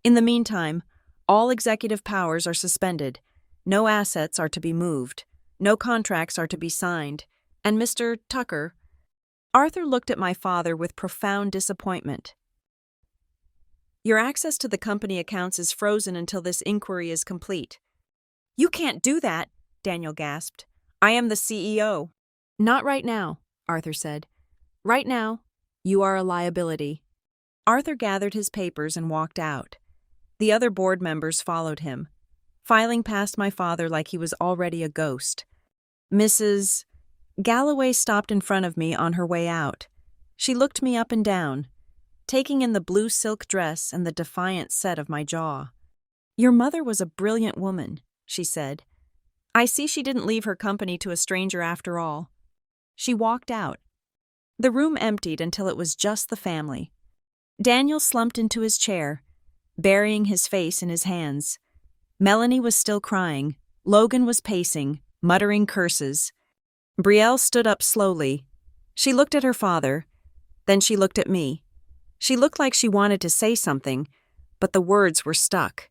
In the meantime, all executive powers are suspended. No assets are to be moved. No contracts are to be signed. And Mr. Tucker—" Arthur looked at my father with profound disappointment. "Your access to the company accounts is frozen until this inquiry is complete." "You can't do that," Daniel gasped. "I am the CEO." "Not right now," Arthur said. "Right now, you are a liability." Arthur gathered his papers and walked out. The other board members followed him, filing past my father like he was already a ghost. Mrs. Galloway stopped in front of me on her way out. She looked me up and down, taking in the blue silk dress and the defiant set of my jaw. "Your mother was a brilliant woman," she said. "I see she didn't leave her company to a stranger after all." She walked out. The room emptied until it was just the family. Daniel slumped into his chair, burying his face in his hands. Melanie was still crying. Logan was pacing, muttering curses. Brielle stood up slowly. She looked at her father. Then she looked at me. She looked like she wanted to say something, but the words were stuck.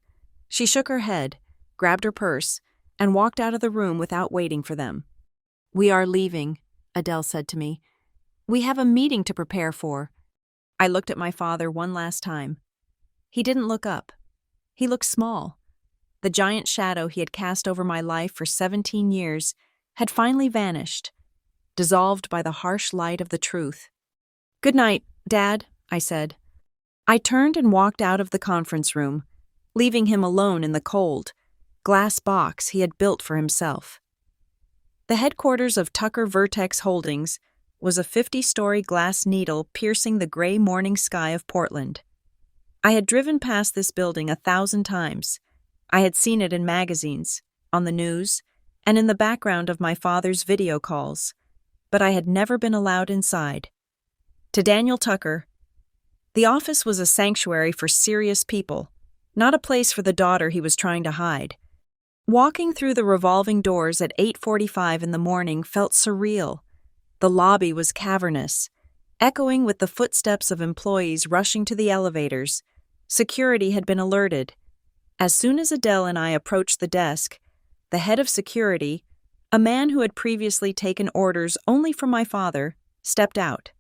She shook her head, grabbed her purse, and walked out of the room without waiting for them. "We are leaving," Adele said to me. "We have a meeting to prepare for." I looked at my father one last time. He didn't look up. He looked small. The giant shadow he had cast over my life for 17 years had finally vanished, dissolved by the harsh light of the truth. "Good night, Dad," I said. I turned and walked out of the conference room, leaving him alone in the cold, glass box he had built for himself. The headquarters of Tucker Vertex Holdings was a 50-story glass needle piercing the gray morning sky of Portland. I had driven past this building 1,000 times. I had seen it in magazines, on the news, and in the background of my father's video calls, but I had never been allowed inside. To Daniel Tucker, the office was a sanctuary for serious people, not a place for the daughter he was trying to hide. Walking through the revolving doors at 8:45 in the morning felt surreal. The lobby was cavernous, echoing with the footsteps of employees rushing to the elevators. Security had been alerted. As soon as Adele and I approached the desk, the head of security, a man who had previously taken orders only from my father, stepped out.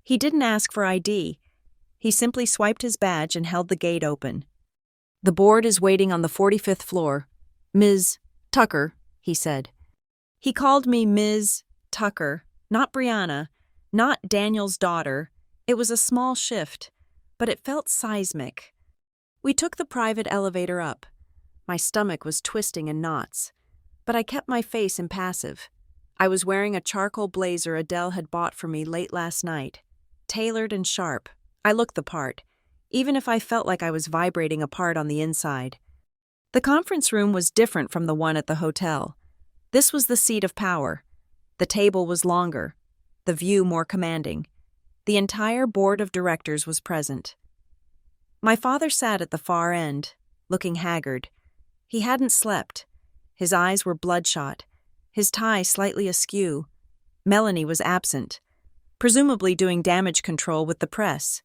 He didn't ask for ID. He simply swiped his badge and held the gate open. "The board is waiting on the 45th floor. Ms. Tucker, he said. He called me Ms. Tucker, not Brianna, not Daniel's daughter. It was a small shift, but it felt seismic. We took the private elevator up. My stomach was twisting in knots, but I kept my face impassive. I was wearing a charcoal blazer Adele had bought for me late last night. Tailored and sharp, I looked the part, even if I felt like I was vibrating apart on the inside. The conference room was different from the one at the hotel. This was the seat of power. The table was longer, the view more commanding. The entire board of directors was present. My father sat at the far end, looking haggard. He hadn't slept. His eyes were bloodshot, his tie slightly askew. Melanie was absent, presumably doing damage control with the press.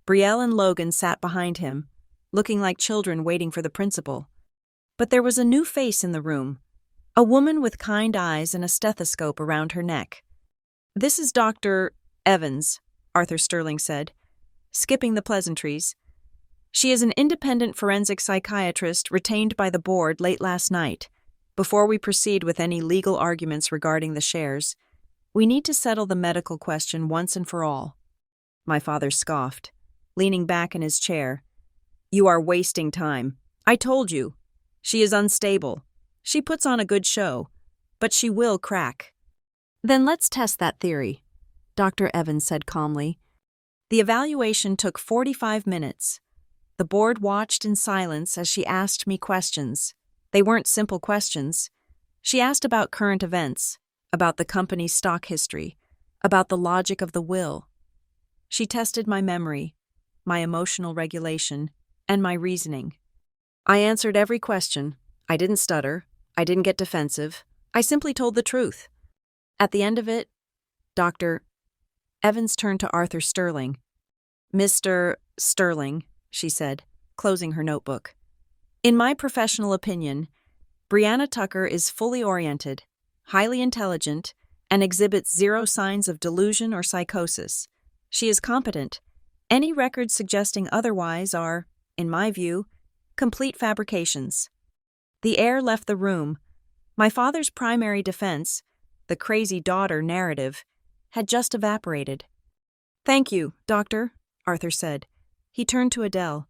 Brielle and Logan sat behind him, looking like children waiting for the principal. But there was a new face in the room, a woman with kind eyes and a stethoscope around her neck. "This is Dr. Evans," Arthur Sterling said, skipping the pleasantries. "She is an independent forensic psychiatrist retained by the board late last night. Before we proceed with any legal arguments regarding the shares, we need to settle the medical question once and for all." My father scoffed, leaning back in his chair. "You are wasting time. I told you. She is unstable. She puts on a good show, but she will crack." "Then let's test that theory," Dr. Evans said calmly. The evaluation took 45 minutes. The board watched in silence as she asked me questions. They weren't simple questions. She asked about current events, about the company's stock history, about the logic of the will. She tested my memory, my emotional regulation, and my reasoning. I answered every question. I didn't stutter. I didn't get defensive. I simply told the truth. At the end of it, Dr. Evans turned to Arthur Sterling. "Mr. Sterling," she said, closing her notebook. "In my professional opinion, Brianna Tucker is fully oriented, highly intelligent, and exhibits zero signs of delusion or psychosis. She is competent. Any records suggesting otherwise are, in my view, complete fabrications." The air left the room. My father's primary defense, the crazy daughter narrative, had just evaporated. "Thank you, Doctor," Arthur said. He turned to Adele.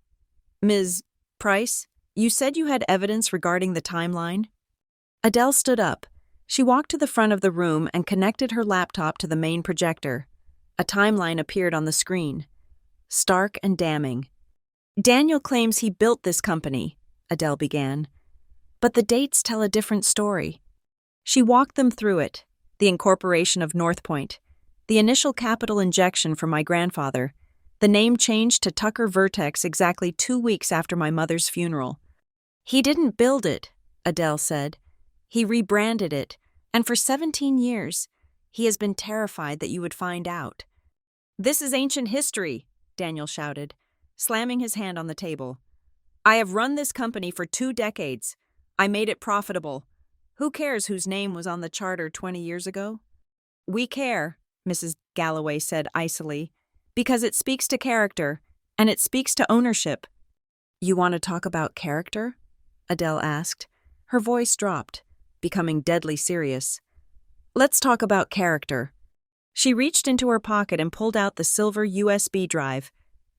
"Ms. Price, you said you had evidence regarding the timeline?" Adele stood up. She walked to the front of the room and connected her laptop to the main projector. A timeline appeared on the screen. Stark and damning. "Daniel claims he built this company," Adele began. "But the dates tell a different story." She walked them through it. The incorporation of North Point, the initial capital injection from my grandfather, the name changed to Tucker Vertex exactly 2 weeks after my mother's funeral. "He didn't build it," Adele said. "He rebranded it, and for 17 years, he has been terrified that you would find out." "This is ancient history," Daniel shouted, slamming his hand on the table. "I have run this company for 2 decades. I made it profitable. Who cares whose name was on the charter 20 years ago?" "We care," Mrs. Galloway said icily, "because it speaks to character, and it speaks to ownership." "You want to talk about character?" Adele asked. Her voice dropped, becoming deadly serious. "Let's talk about character." She reached into her pocket and pulled out the silver USB drive,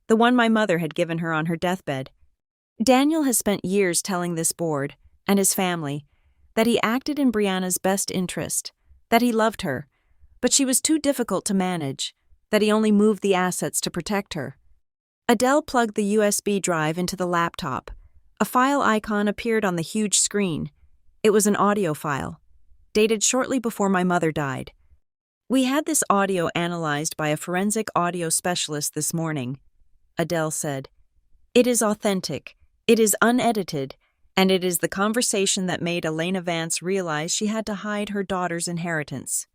the one my mother had given her on her deathbed. "Daniel has spent years telling this board, and his family, that he acted in Brianna's best interest, that he loved her, but she was too difficult to manage, that he only moved the assets to protect her." Adele plugged the USB drive into the laptop. A file icon appeared on the huge screen. It was an audio file, dated shortly before my mother died. "We had this audio analyzed by a forensic audio specialist this morning," Adele said. "It is authentic, it is unedited, and it is the conversation that made Elena Vance realize she had to hide her daughter's inheritance."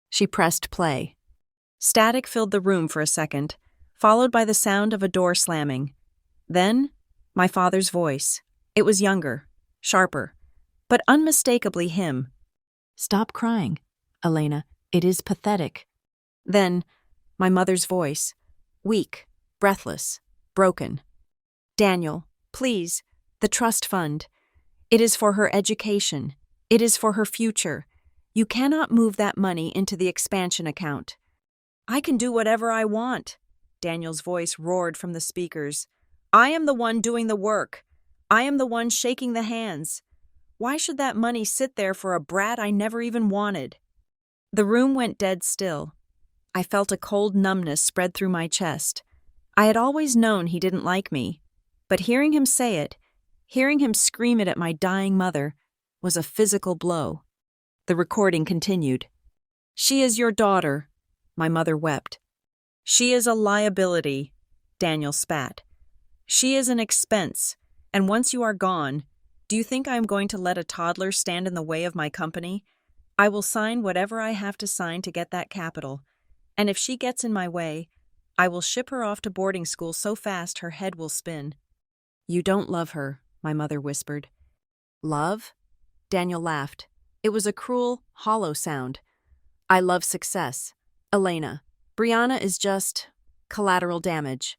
She pressed play. Static filled the room for a second, followed by the sound of a door slamming. Then, my father's voice. It was younger, sharper, but unmistakably him. "Stop crying, Elena. It is pathetic." Then, my mother's voice, weak, breathless, broken. "Daniel, please, the trust fund. It is for her education. It is for her future. You cannot move that money into the expansion account. I can do whatever I want, Daniel's voice roared from the speakers. I am the one doing the work. I am the one shaking the hands. Why should that money sit there for a brat I never even wanted? The room went dead still. I felt a cold numbness spread through my chest. I had always known he didn't like me, but hearing him say it, hearing him scream it at my dying mother, was a physical blow. The recording continued. She is your daughter, my mother wept. She is a liability, Daniel spat. She is an expense, and once you are gone, do you think I am going to let a toddler stand in the way of my company? I will sign whatever I have to sign to get that capital, and if she gets in my way, I will ship her off to boarding school so fast her head will spin. You don't love her, my mother whispered. Love? Daniel laughed. It was a cruel, hollow sound. I love success. Elena, Brianna is just collateral damage.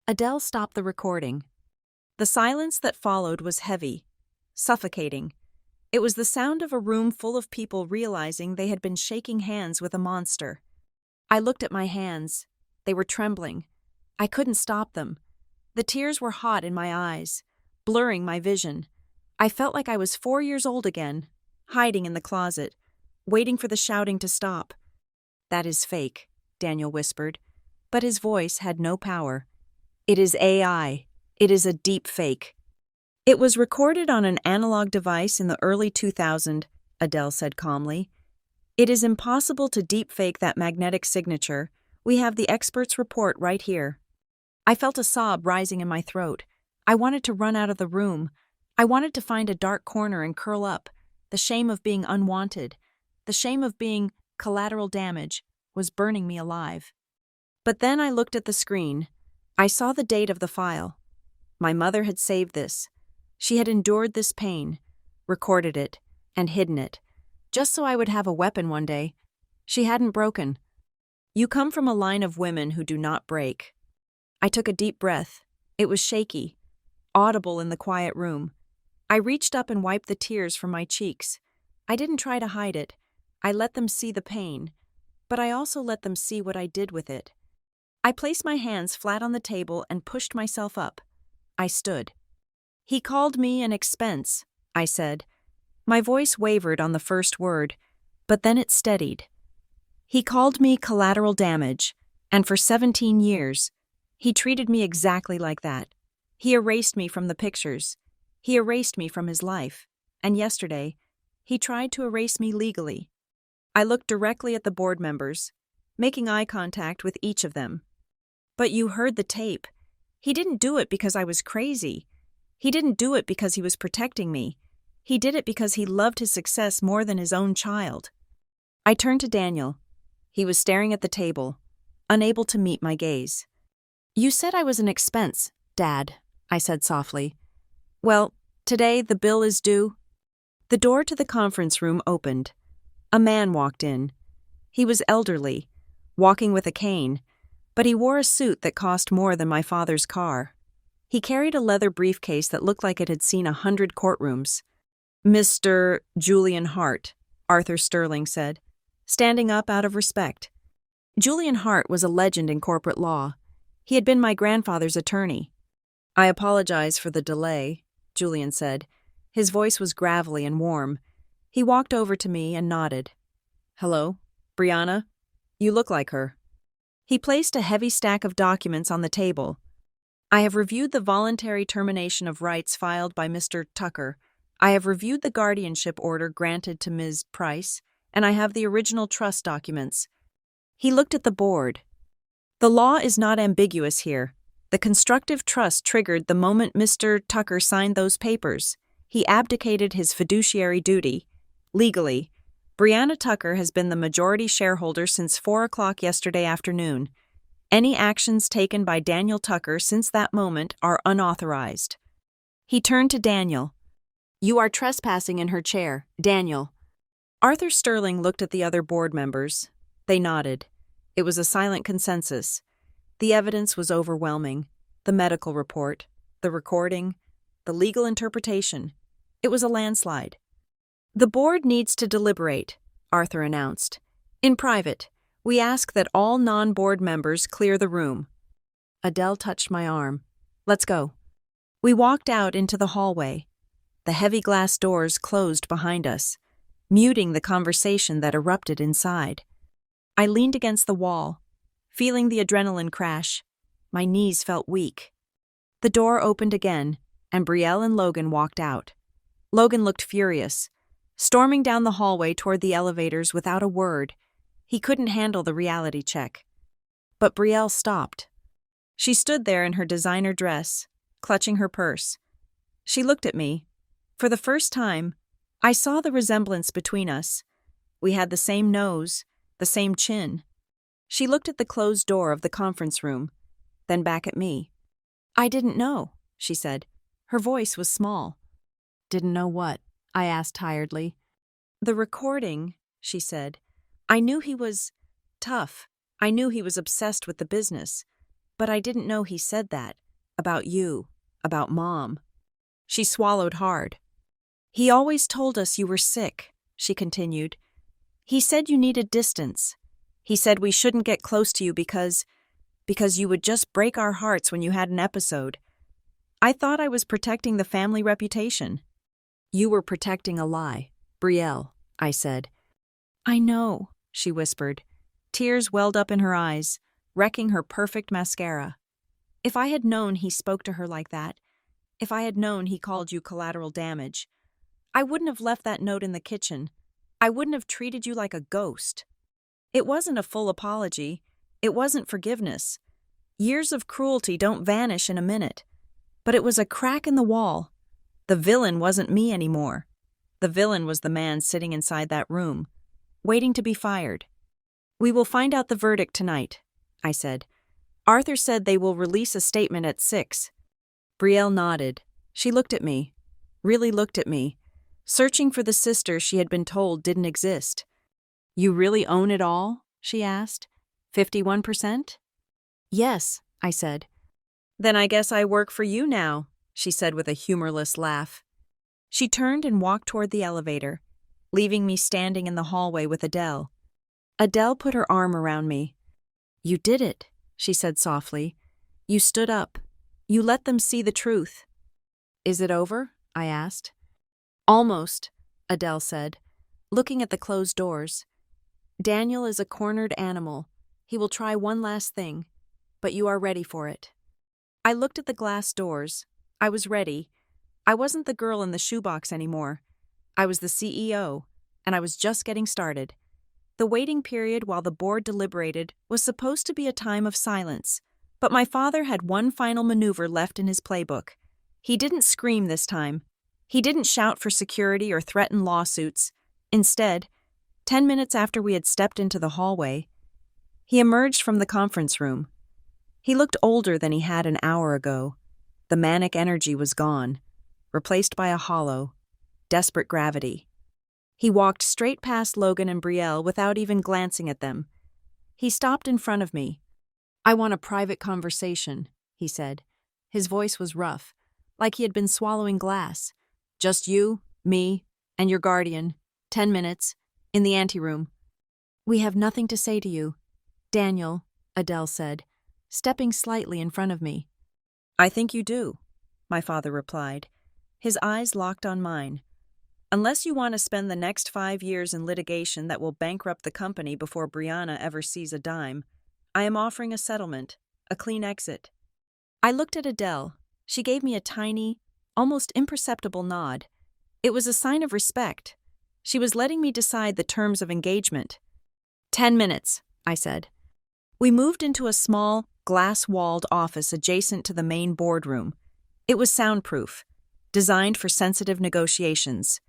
Adele stopped the recording. The silence that followed was heavy, suffocating. It was the sound of a room full of people realizing they had been shaking hands with a monster. I looked at my hands. They were trembling. I couldn't stop them. The tears were hot in my eyes, blurring my vision. I felt like I was 4 years old again, hiding in the closet, waiting for the shouting to stop. That is fake, Daniel whispered, but his voice had no power. It is AI. It is a deep fake. It was recorded on an analog device in the early 2000s, Adele said calmly. It is impossible to deepfake that magnetic signature. We have the expert's report right here. I felt a sob rising in my throat. I wanted to run out of the room. I wanted to find a dark corner and curl up. The shame of being unwanted, the shame of being collateral damage, was burning me alive. But then I looked at the screen. I saw the date of the file. My mother had saved this. She had endured this pain, recorded it, and hidden it, just so I would have a weapon one day. She hadn't broken. You come from a line of women who do not break. I took a deep breath. It was shaky, audible in the quiet room. I reached up and wiped the tears from my cheeks. I didn't try to hide it. I let them see the pain, but I also let them see what I did with it. I placed my hands flat on the table and pushed myself up. I stood. He called me an expense, I said. My voice wavered on the first word, but then it steadied. He called me collateral damage, and for 17 years, he treated me exactly like that. He erased me from the pictures. He erased me from his life, and yesterday, he tried to erase me legally. I looked directly at the board members, making eye contact with each of them. But you heard the tape. He didn't do it because I was crazy. He didn't do it because he was protecting me. He did it because he loved his success more than his own child. I turned to Daniel. He was staring at the table, unable to meet my gaze. You said I was an expense, Dad, I said softly. Well, today the bill is due. The door to the conference room opened. A man walked in. He was elderly, walking with a cane, but he wore a suit that cost more than my father's car. He carried a leather briefcase that looked like it had seen 100 courtrooms. Mr. Julian Hart, Arthur Sterling said, standing up out of respect. Julian Hart was a legend in corporate law. He had been my grandfather's attorney. I apologize for the delay, Julian said. His voice was gravelly and warm. He walked over to me and nodded. Hello, Brianna? You look like her. He placed a heavy stack of documents on the table. I have reviewed the voluntary termination of rights filed by Mr. Tucker. I have reviewed the guardianship order granted to Ms. Price, and I have the original trust documents. He looked at the board. The law is not ambiguous here. The constructive trust triggered the moment Mr. Tucker signed those papers. He abdicated his fiduciary duty. Legally, Brianna Tucker has been the majority shareholder since 4 o'clock yesterday afternoon. Any actions taken by Daniel Tucker since that moment are unauthorized. He turned to Daniel. You are trespassing in her chair, Daniel. Arthur Sterling looked at the other board members. They nodded. It was a silent consensus. The evidence was overwhelming. The medical report, the recording, the legal interpretation. It was a landslide. The board needs to deliberate, Arthur announced. In private, we ask that all non-board members clear the room. Adele touched my arm. Let's go. We walked out into the hallway. The heavy glass doors closed behind us, muting the conversation that erupted inside. I leaned against the wall, feeling the adrenaline crash. My knees felt weak. The door opened again, and Brielle and Logan walked out. Logan looked furious, storming down the hallway toward the elevators without a word. He couldn't handle the reality check. But Brielle stopped. She stood there in her designer dress, clutching her purse. She looked at me. For the first time, I saw the resemblance between us. We had the same nose, the same chin. She looked at the closed door of the conference room, then back at me. I didn't know, she said. Her voice was small. Didn't know what? I asked tiredly. The recording, she said. I knew he was tough. I knew he was obsessed with the business. But I didn't know he said that. About you. About Mom. She swallowed hard. He always told us you were sick, she continued. He said you needed distance. He said we shouldn't get close to you because you would just break our hearts when you had an episode. I thought I was protecting the family reputation. You were protecting a lie, Brielle, I said. I know, she whispered. Tears welled up in her eyes, wrecking her perfect mascara. If I had known he spoke to her like that, if I had known he called you collateral damage, I wouldn't have left that note in the kitchen. I wouldn't have treated you like a ghost. It wasn't a full apology. It wasn't forgiveness. Years of cruelty don't vanish in a minute. But it was a crack in the wall. The villain wasn't me anymore. The villain was the man sitting inside that room, waiting to be fired. We will find out the verdict tonight, I said. Arthur said they will release a statement at 6. Brielle nodded. She looked at me, really looked at me, searching for the sister she had been told didn't exist. You really own it all? She asked. 51%? Yes, I said. Then I guess I work for you now, she said with a humorless laugh. She turned and walked toward the elevator, leaving me standing in the hallway with Adele. Adele put her arm around me. You did it, she said softly. You stood up. You let them see the truth. Is it over? I asked. Almost, Adele said, looking at the closed doors. Daniel is a cornered animal. He will try one last thing, but you are ready for it. I looked at the glass doors. I was ready. I wasn't the girl in the shoebox anymore. I was the CEO, and I was just getting started. The waiting period while the board deliberated was supposed to be a time of silence, but my father had one final maneuver left in his playbook. He didn't scream this time. He didn't shout for security or threaten lawsuits. Instead, 10 minutes after we had stepped into the hallway, he emerged from the conference room. He looked older than he had an hour ago. The manic energy was gone, replaced by a hollow, desperate gravity. He walked straight past Logan and Brielle without even glancing at them. He stopped in front of me. I want a private conversation, he said. His voice was rough, like he had been swallowing glass. Just you, me, and your guardian. 10 minutes, in the anteroom. We have nothing to say to you, Daniel, Adele said, stepping slightly in front of me. I think you do, my father replied. His eyes locked on mine. Unless you want to spend the next 5 years in litigation that will bankrupt the company before Brianna ever sees a dime, I am offering a settlement, a clean exit. I looked at Adele. She gave me a tiny, almost imperceptible nod. It was a sign of respect. She was letting me decide the terms of engagement. 10 minutes, I said. We moved into a small, glass-walled office adjacent to the main boardroom. It was soundproof, designed for sensitive negotiations.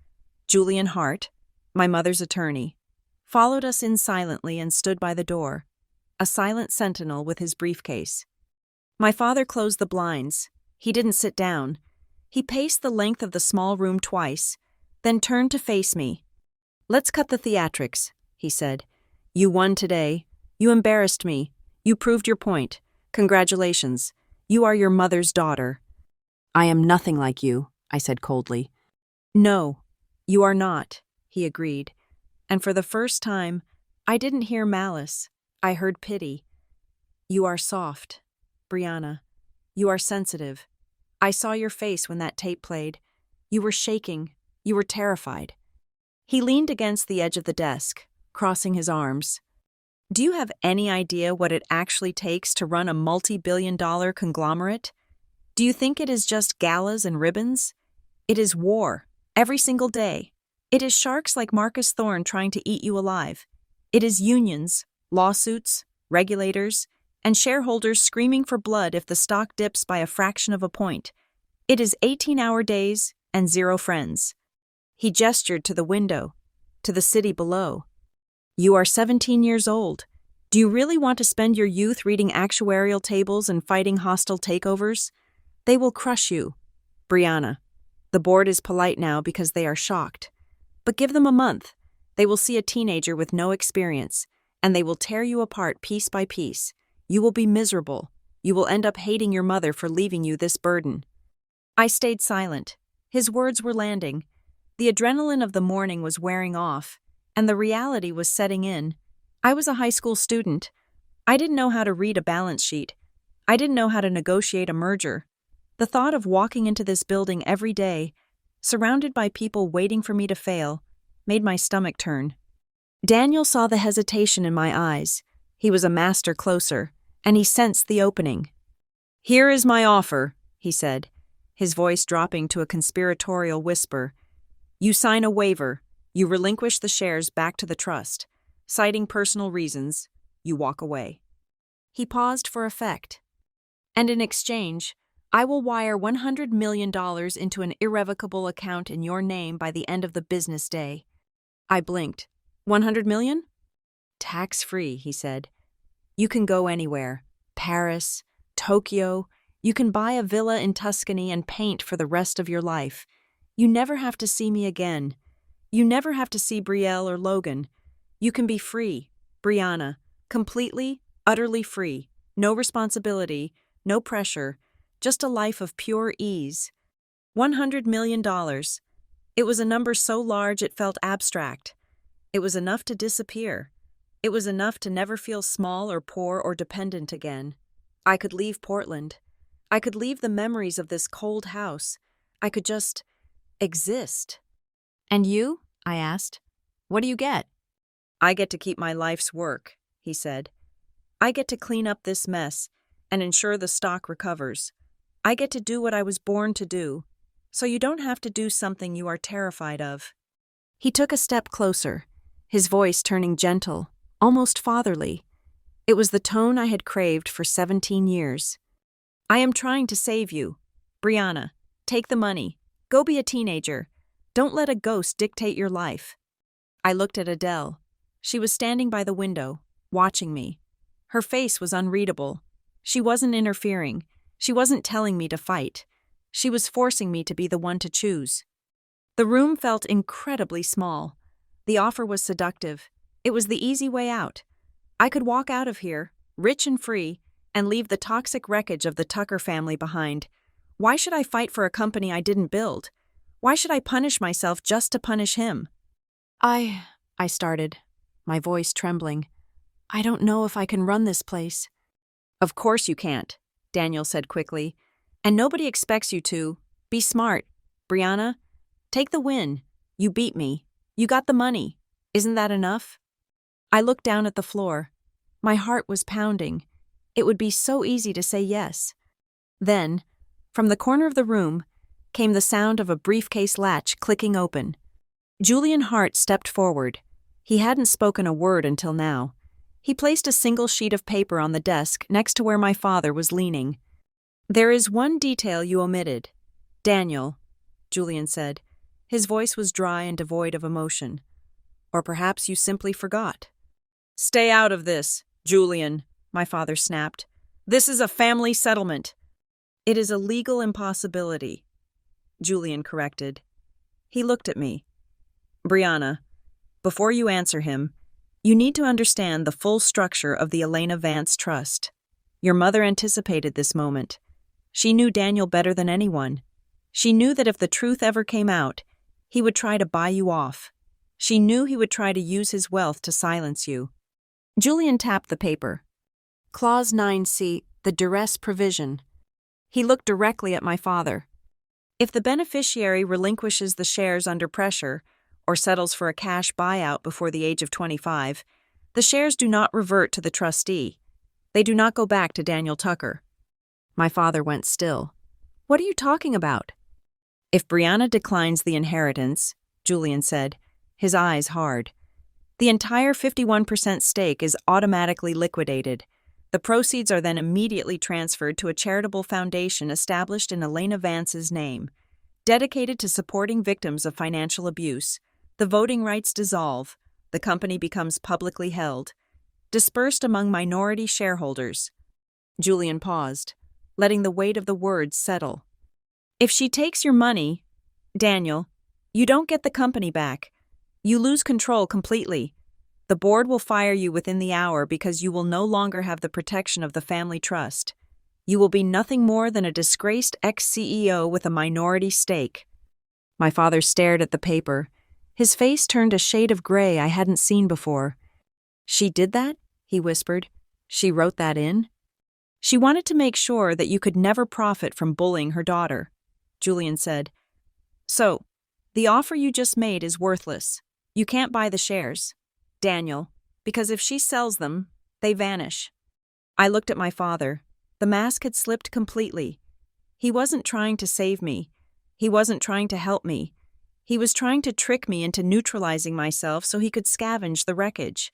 Julian Hart, my mother's attorney, followed us in silently and stood by the door, a silent sentinel with his briefcase. My father closed the blinds. He didn't sit down. He paced the length of the small room twice, then turned to face me. Let's cut the theatrics, he said. You won today. You embarrassed me. You proved your point. Congratulations. You are your mother's daughter. I am nothing like you, I said coldly. No, you are not, he agreed. And for the first time, I didn't hear malice. I heard pity. You are soft, Brianna. You are sensitive. I saw your face when that tape played. You were shaking. You were terrified. He leaned against the edge of the desk, crossing his arms. Do you have any idea what it actually takes to run a multi-billion-dollar conglomerate? Do you think it is just galas and ribbons? It is war, every single day. It is sharks like Marcus Thorne trying to eat you alive. It is unions, lawsuits, regulators, and shareholders screaming for blood if the stock dips by a fraction of a point. It is 18-hour days and 0 friends. He gestured to the window, to the city below. You are 17 years old. Do you really want to spend your youth reading actuarial tables and fighting hostile takeovers? They will crush you. Brianna, the board is polite now because they are shocked. But give them a month. They will see a teenager with no experience, and they will tear you apart piece by piece. You will be miserable. You will end up hating your mother for leaving you this burden. I stayed silent. His words were landing. The adrenaline of the morning was wearing off, and the reality was setting in. I was a high school student. I didn't know how to read a balance sheet. I didn't know how to negotiate a merger. The thought of walking into this building every day, surrounded by people waiting for me to fail, made my stomach turn. Daniel saw the hesitation in my eyes. He was a master closer, and he sensed the opening. Here is my offer, he said, his voice dropping to a conspiratorial whisper. You sign a waiver. You relinquish the shares back to the trust. Citing personal reasons, you walk away. He paused for effect. And in exchange, I will wire $100 million into an irrevocable account in your name by the end of the business day. I blinked. 100 million? Tax-free, he said. You can go anywhere. Paris, Tokyo. You can buy a villa in Tuscany and paint for the rest of your life. You never have to see me again. You never have to see Brielle or Logan. You can be free, Brianna, completely, utterly free. No responsibility, no pressure, just a life of pure ease. $100 million. It was a number so large it felt abstract. It was enough to disappear. It was enough to never feel small or poor or dependent again. I could leave Portland. I could leave the memories of this cold house. I could just exist. And you? I asked. What do you get? I get to keep my life's work, he said. I get to clean up this mess and ensure the stock recovers. I get to do what I was born to do, so you don't have to do something you are terrified of. He took a step closer, his voice turning gentle, almost fatherly. It was the tone I had craved for 17 years. I am trying to save you. Brianna, take the money. Go be a teenager. Don't let a ghost dictate your life. I looked at Adele. She was standing by the window, watching me. Her face was unreadable. She wasn't interfering. She wasn't telling me to fight. She was forcing me to be the one to choose. The room felt incredibly small. The offer was seductive. It was the easy way out. I could walk out of here, rich and free, and leave the toxic wreckage of the Tucker family behind. Why should I fight for a company I didn't build? Why should I punish myself just to punish him? I started, my voice trembling. I don't know if I can run this place. Of course you can't, Daniel said quickly. And nobody expects you to. Be smart. Brianna, take the win. You beat me. You got the money. Isn't that enough? I looked down at the floor. My heart was pounding. It would be so easy to say yes. Then, from the corner of the room, came the sound of a briefcase latch clicking open. Julian Hart stepped forward. He hadn't spoken a word until now. He placed a single sheet of paper on the desk next to where my father was leaning. There is one detail you omitted. Daniel, Julian said. His voice was dry and devoid of emotion. Or perhaps you simply forgot. Stay out of this, Julian, my father snapped. This is a family settlement. It is a legal impossibility, Julian corrected. He looked at me. Brianna, before you answer him, you need to understand the full structure of the Elena Vance Trust. Your mother anticipated this moment. She knew Daniel better than anyone. She knew that if the truth ever came out, he would try to buy you off. She knew he would try to use his wealth to silence you. Julian tapped the paper. Clause 9C, the duress provision. He looked directly at my father. If the beneficiary relinquishes the shares under pressure or settles for a cash buyout before the age of 25, the shares do not revert to the trustee. They do not go back to Daniel Tucker. My father went still. What are you talking about? If Brianna declines the inheritance, Julian said, his eyes hard, the entire 51% stake is automatically liquidated. The proceeds are then immediately transferred to a charitable foundation established in Elena Vance's name, dedicated to supporting victims of financial abuse. The voting rights dissolve. The company becomes publicly held, dispersed among minority shareholders. Julian paused, letting the weight of the words settle. If she takes your money, Daniel, you don't get the company back. You lose control completely. The board will fire you within the hour because you will no longer have the protection of the family trust. You will be nothing more than a disgraced ex-CEO with a minority stake. My father stared at the paper. His face turned a shade of gray I hadn't seen before. She did that? He whispered. She wrote that in? She wanted to make sure that you could never profit from bullying her daughter. Julian said, So, the offer you just made is worthless. You can't buy the shares, Daniel, because if she sells them, they vanish. I looked at my father. The mask had slipped completely. He wasn't trying to save me. He wasn't trying to help me. He was trying to trick me into neutralizing myself so he could scavenge the wreckage.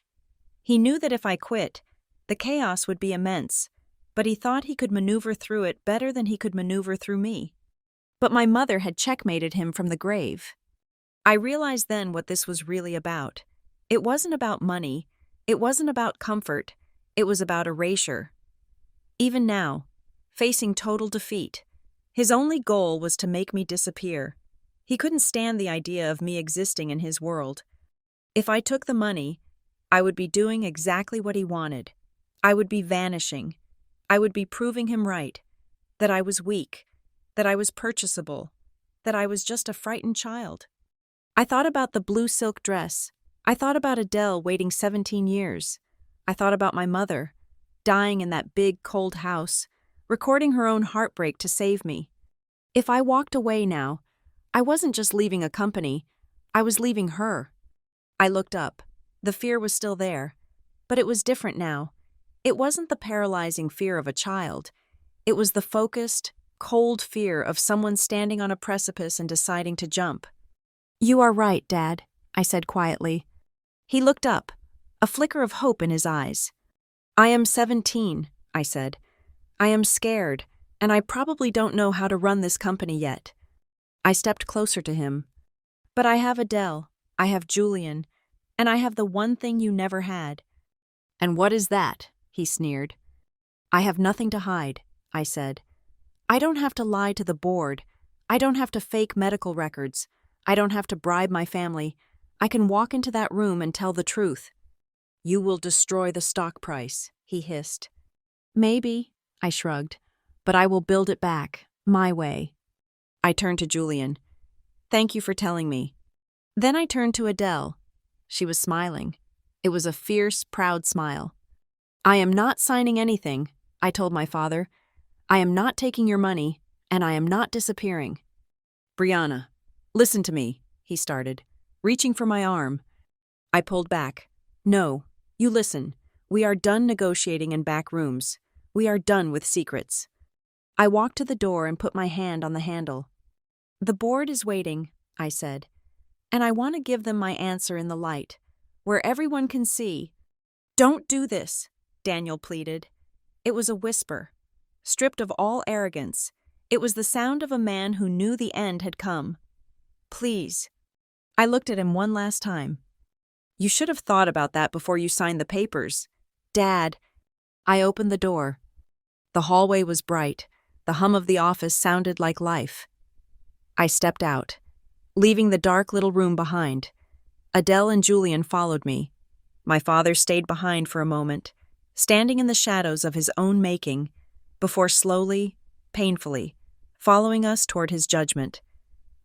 He knew that if I quit, the chaos would be immense, but he thought he could maneuver through it better than he could maneuver through me. But my mother had checkmated him from the grave. I realized then what this was really about. It wasn't about money. It wasn't about comfort. It was about erasure. Even now, facing total defeat, his only goal was to make me disappear. He couldn't stand the idea of me existing in his world. If I took the money, I would be doing exactly what he wanted. I would be vanishing. I would be proving him right, that I was weak, that I was purchasable, that I was just a frightened child. I thought about the blue silk dress. I thought about Adele waiting 17 years. I thought about my mother, dying in that big, cold house, recording her own heartbreak to save me. If I walked away now, I wasn't just leaving a company, I was leaving her. I looked up. The fear was still there, but it was different now. It wasn't the paralyzing fear of a child. It was the focused, cold fear of someone standing on a precipice and deciding to jump. You are right, Dad, I said quietly. He looked up, a flicker of hope in his eyes. I am 17, I said. I am scared, and I probably don't know how to run this company yet. I stepped closer to him. But I have Adele, I have Julian, and I have the one thing you never had. And what is that? He sneered. I have nothing to hide, I said. I don't have to lie to the board. I don't have to fake medical records. I don't have to bribe my family. I can walk into that room and tell the truth. You will destroy the stock price, he hissed. Maybe, I shrugged, but I will build it back, my way. I turned to Julian. Thank you for telling me. Then I turned to Adele. She was smiling. It was a fierce, proud smile. I am not signing anything, I told my father. I am not taking your money, and I am not disappearing. Brianna, listen to me, he started, reaching for my arm. I pulled back. No, you listen. We are done negotiating in back rooms. We are done with secrets. I walked to the door and put my hand on the handle. The board is waiting, I said, and I want to give them my answer in the light, where everyone can see. Don't do this, Daniel pleaded. It was a whisper, stripped of all arrogance. It was the sound of a man who knew the end had come. Please. I looked at him one last time. You should have thought about that before you signed the papers. Dad. I opened the door. The hallway was bright. The hum of the office sounded like life. I stepped out, leaving the dark little room behind. Adele and Julian followed me. My father stayed behind for a moment, standing in the shadows of his own making, before slowly, painfully, following us toward his judgment.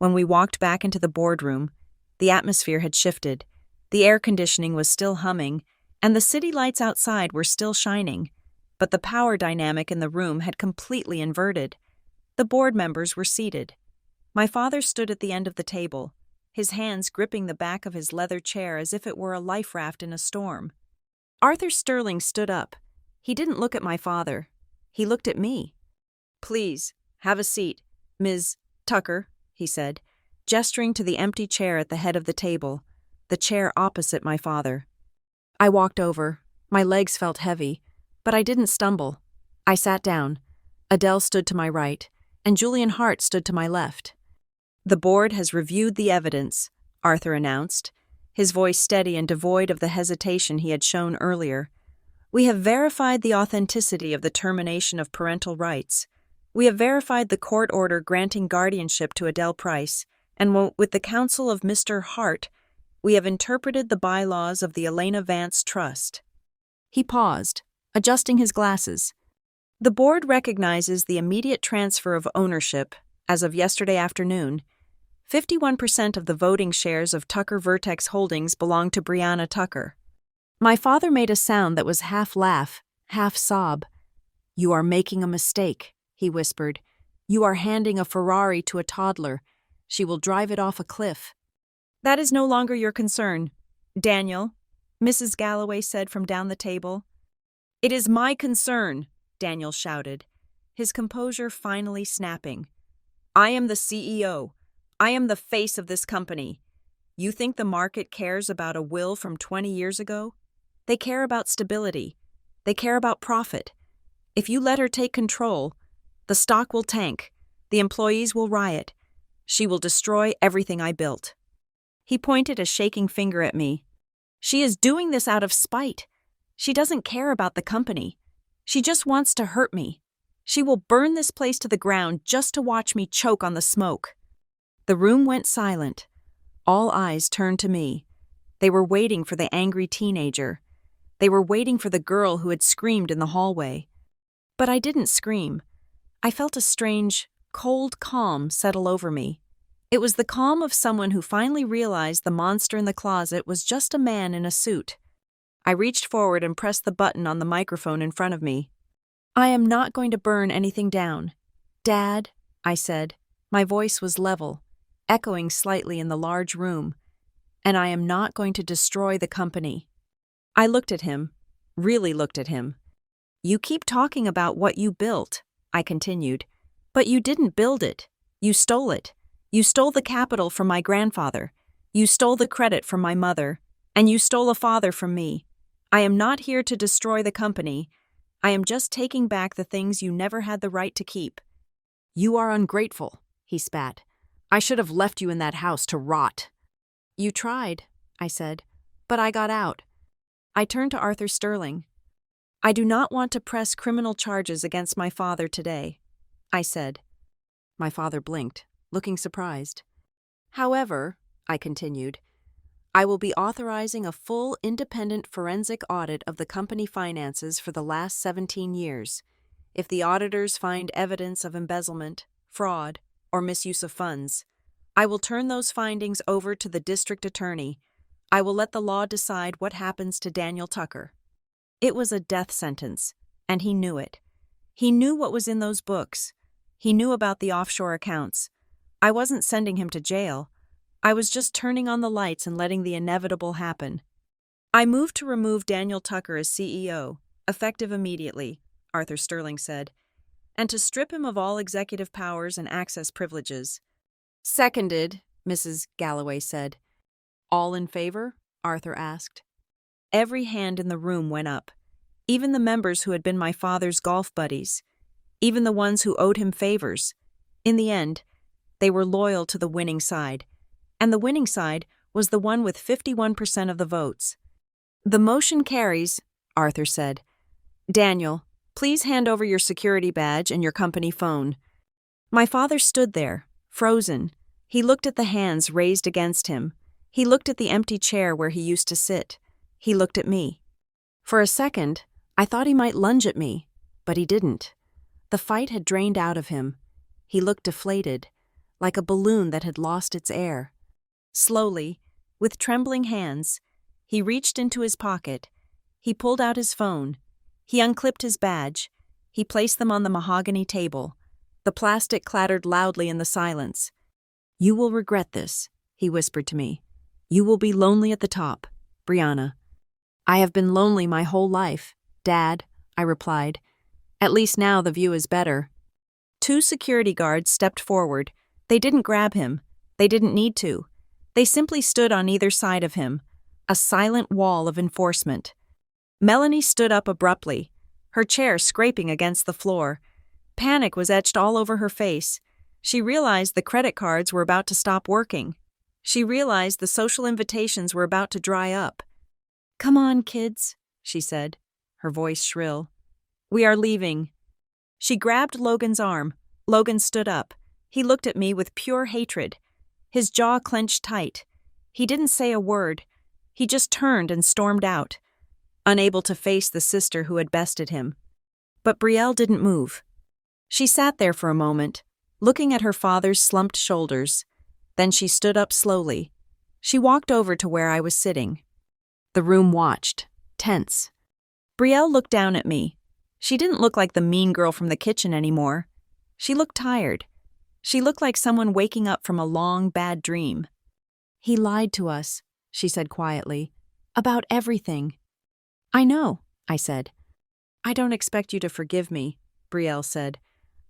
When we walked back into the boardroom, the atmosphere had shifted. The air conditioning was still humming, and the city lights outside were still shining, but the power dynamic in the room had completely inverted. The board members were seated. My father stood at the end of the table, his hands gripping the back of his leather chair as if it were a life raft in a storm. Arthur Sterling stood up. He didn't look at my father. He looked at me. "Please, have a seat, Ms. Tucker," he said, gesturing to the empty chair at the head of the table, the chair opposite my father. I walked over. My legs felt heavy, but I didn't stumble. I sat down. Adele stood to my right, and Julian Hart stood to my left. "The board has reviewed the evidence," Arthur announced, his voice steady and devoid of the hesitation he had shown earlier. "We have verified the authenticity of the termination of parental rights. We have verified the court order granting guardianship to Adele Price, and with the counsel of Mr. Hart, we have interpreted the bylaws of the Elena Vance Trust." He paused, adjusting his glasses. "The board recognizes the immediate transfer of ownership, as of yesterday afternoon. 51% of the voting shares of Tucker Vertex Holdings belong to Brianna Tucker." My father made a sound that was half laugh, half sob. "You are making a mistake," he whispered. "You are handing a Ferrari to a toddler. She will drive it off a cliff." "That is no longer your concern, Daniel," Mrs. Galloway said from down the table. "It is my concern," Daniel shouted, his composure finally snapping. "I am the CEO. I am the face of this company. You think the market cares about a will from 20 years ago? They care about stability. They care about profit. If you let her take control, the stock will tank, the employees will riot. She will destroy everything I built." He pointed a shaking finger at me. "She is doing this out of spite. She doesn't care about the company. She just wants to hurt me. She will burn this place to the ground just to watch me choke on the smoke." The room went silent. All eyes turned to me. They were waiting for the angry teenager. They were waiting for the girl who had screamed in the hallway. But I didn't scream. I felt a strange, cold calm settle over me. It was the calm of someone who finally realized the monster in the closet was just a man in a suit. I reached forward and pressed the button on the microphone in front of me. "I am not going to burn anything down. Dad," I said. My voice was level, echoing slightly in the large room. "And I am not going to destroy the company." I looked at him, really looked at him. "You keep talking about what you built," I continued, "but you didn't build it. You stole it. You stole the capital from my grandfather. You stole the credit from my mother. And you stole a father from me. I am not here to destroy the company. I am just taking back the things you never had the right to keep." "You are ungrateful," he spat. "I should have left you in that house to rot." "You tried," I said, "but I got out." I turned to Arthur Sterling. "I do not want to press criminal charges against my father today," I said. My father blinked, looking surprised. "However," I continued, "I will be authorizing a full independent forensic audit of the company finances for the last 17 years. If the auditors find evidence of embezzlement, fraud, or misuse of funds, I will turn those findings over to the district attorney. I will let the law decide what happens to Daniel Tucker." It was a death sentence, and he knew it. He knew what was in those books. He knew about the offshore accounts. I wasn't sending him to jail. I was just turning on the lights and letting the inevitable happen. "I moved to remove Daniel Tucker as CEO, effective immediately," Arthur Sterling said, "and to strip him of all executive powers and access privileges." "Seconded," Mrs. Galloway said. "All in favor?" Arthur asked. Every hand in the room went up, even the members who had been my father's golf buddies, even the ones who owed him favors. In the end, they were loyal to the winning side, and the winning side was the one with 51% of the votes. "The motion carries," Arthur said. "Daniel, please hand over your security badge and your company phone." My father stood there, frozen. He looked at the hands raised against him. He looked at the empty chair where he used to sit. He looked at me. For a second, I thought he might lunge at me, but he didn't. The fight had drained out of him. He looked deflated, like a balloon that had lost its air. Slowly, with trembling hands, He reached into his pocket. He pulled out his phone. He unclipped his badge. He placed them on the mahogany table. The plastic clattered loudly in the silence. "You will regret this," he whispered to me. "You will be lonely at the top, Brianna." "I have been lonely my whole life, Dad," I replied. "At least now the view is better." 2 security guards stepped forward. They didn't grab him. They didn't need to. They simply stood on either side of him, a silent wall of enforcement. Melanie stood up abruptly, her chair scraping against the floor. Panic was etched all over her face. She realized the credit cards were about to stop working. She realized the social invitations were about to dry up. "Come on, kids," she said, her voice shrill. "We are leaving." She grabbed Logan's arm. Logan stood up. He looked at me with pure hatred. His jaw clenched tight. He didn't say a word. He just turned and stormed out, unable to face the sister who had bested him. But Brielle didn't move. She sat there for a moment, looking at her father's slumped shoulders. Then she stood up slowly. She walked over to where I was sitting. The room watched, tense. Brielle looked down at me. She didn't look like the mean girl from the kitchen anymore. She looked tired. She looked like someone waking up from a long, bad dream. "He lied to us," she said quietly, "about everything." "I know," I said. "I don't expect you to forgive me," Brielle said.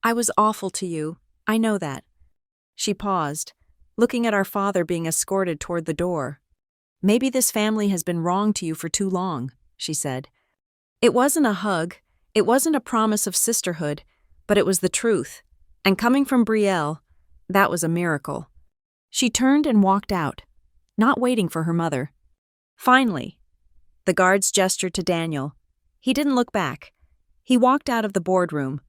"I was awful to you. I know that." She paused, looking at our father being escorted toward the door. "Maybe this family has been wrong to you for too long," she said. It wasn't a hug. It wasn't a promise of sisterhood, but it was the truth. And coming from Brielle, that was a miracle. She turned and walked out, not waiting for her mother. Finally, the guards gestured to Daniel. He didn't look back. He walked out of the boardroom,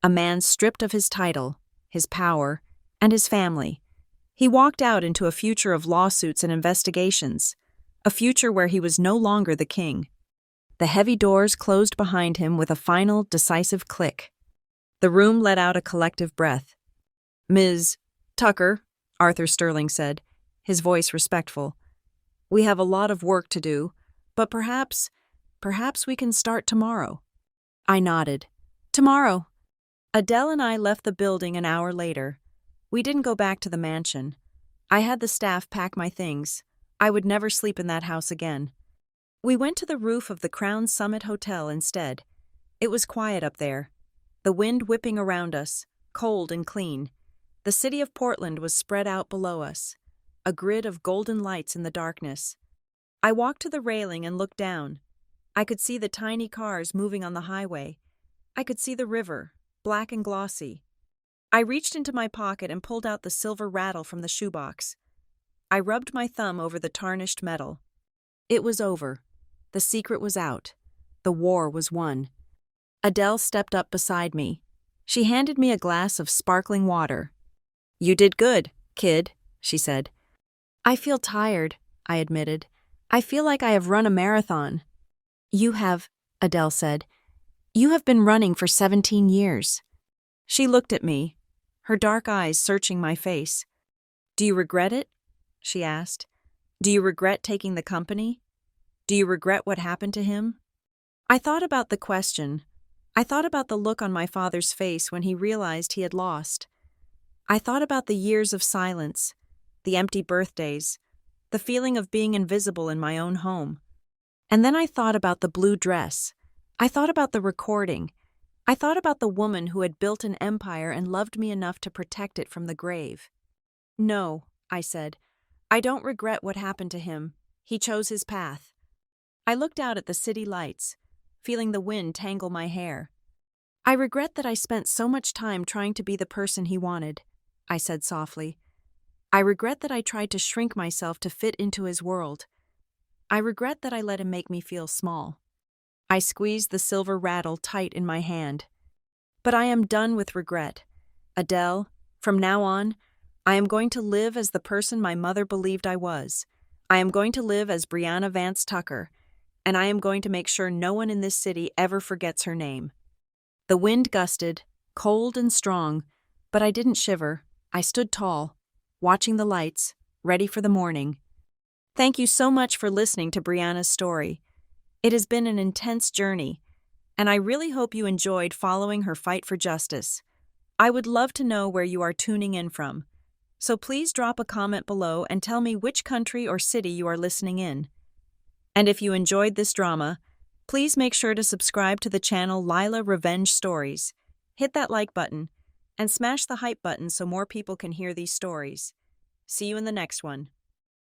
a man stripped of his title, his power, and his family. He walked out into a future of lawsuits and investigations, a future where he was no longer the king. The heavy doors closed behind him with a final, decisive click. The room let out a collective breath. "Ms. Tucker," Arthur Sterling said, his voice respectful, "we have a lot of work to do, but perhaps we can start tomorrow." I nodded. "Tomorrow." Adele and I left the building an hour later. We didn't go back to the mansion. I had the staff pack my things. I would never sleep in that house again. We went to the roof of the Crown Summit Hotel instead. It was quiet up there, the wind whipping around us, cold and clean. The city of Portland was spread out below us, a grid of golden lights in the darkness. I walked to the railing and looked down. I could see the tiny cars moving on the highway. I could see the river, black and glossy. I reached into my pocket and pulled out the silver rattle from the shoebox. I rubbed my thumb over the tarnished metal. It was over. The secret was out. The war was won. Adele stepped up beside me. She handed me a glass of sparkling water. "You did good, kid," she said. "I feel tired," I admitted. "I feel like I have run a marathon." "You have," Adele said. "You have been running for 17 years. She looked at me, her dark eyes searching my face. "Do you regret it?" she asked. "Do you regret taking the company? Do you regret what happened to him?" I thought about the question. I thought about the look on my father's face when he realized he had lost. I thought about the years of silence, the empty birthdays, the feeling of being invisible in my own home. And then I thought about the blue dress. I thought about the recording. I thought about the woman who had built an empire and loved me enough to protect it from the grave. "No," I said. "I don't regret what happened to him. He chose his path." I looked out at the city lights, feeling the wind tangle my hair. "I regret that I spent so much time trying to be the person he wanted," I said softly. "I regret that I tried to shrink myself to fit into his world. I regret that I let him make me feel small." I squeezed the silver rattle tight in my hand. "But I am done with regret. Adele, from now on, I am going to live as the person my mother believed I was. I am going to live as Brianna Vance Tucker, and I am going to make sure no one in this city ever forgets her name." The wind gusted, cold and strong, but I didn't shiver. I stood tall, watching the lights, ready for the morning. Thank you so much for listening to Brianna's story. It has been an intense journey, and I really hope you enjoyed following her fight for justice. I would love to know where you are tuning in from, so please drop a comment below and tell me which country or city you are listening in. And if you enjoyed this drama, please make sure to subscribe to the channel Lila Revenge Stories. Hit that like button and smash the hype button so more people can hear these stories. See you in the next one.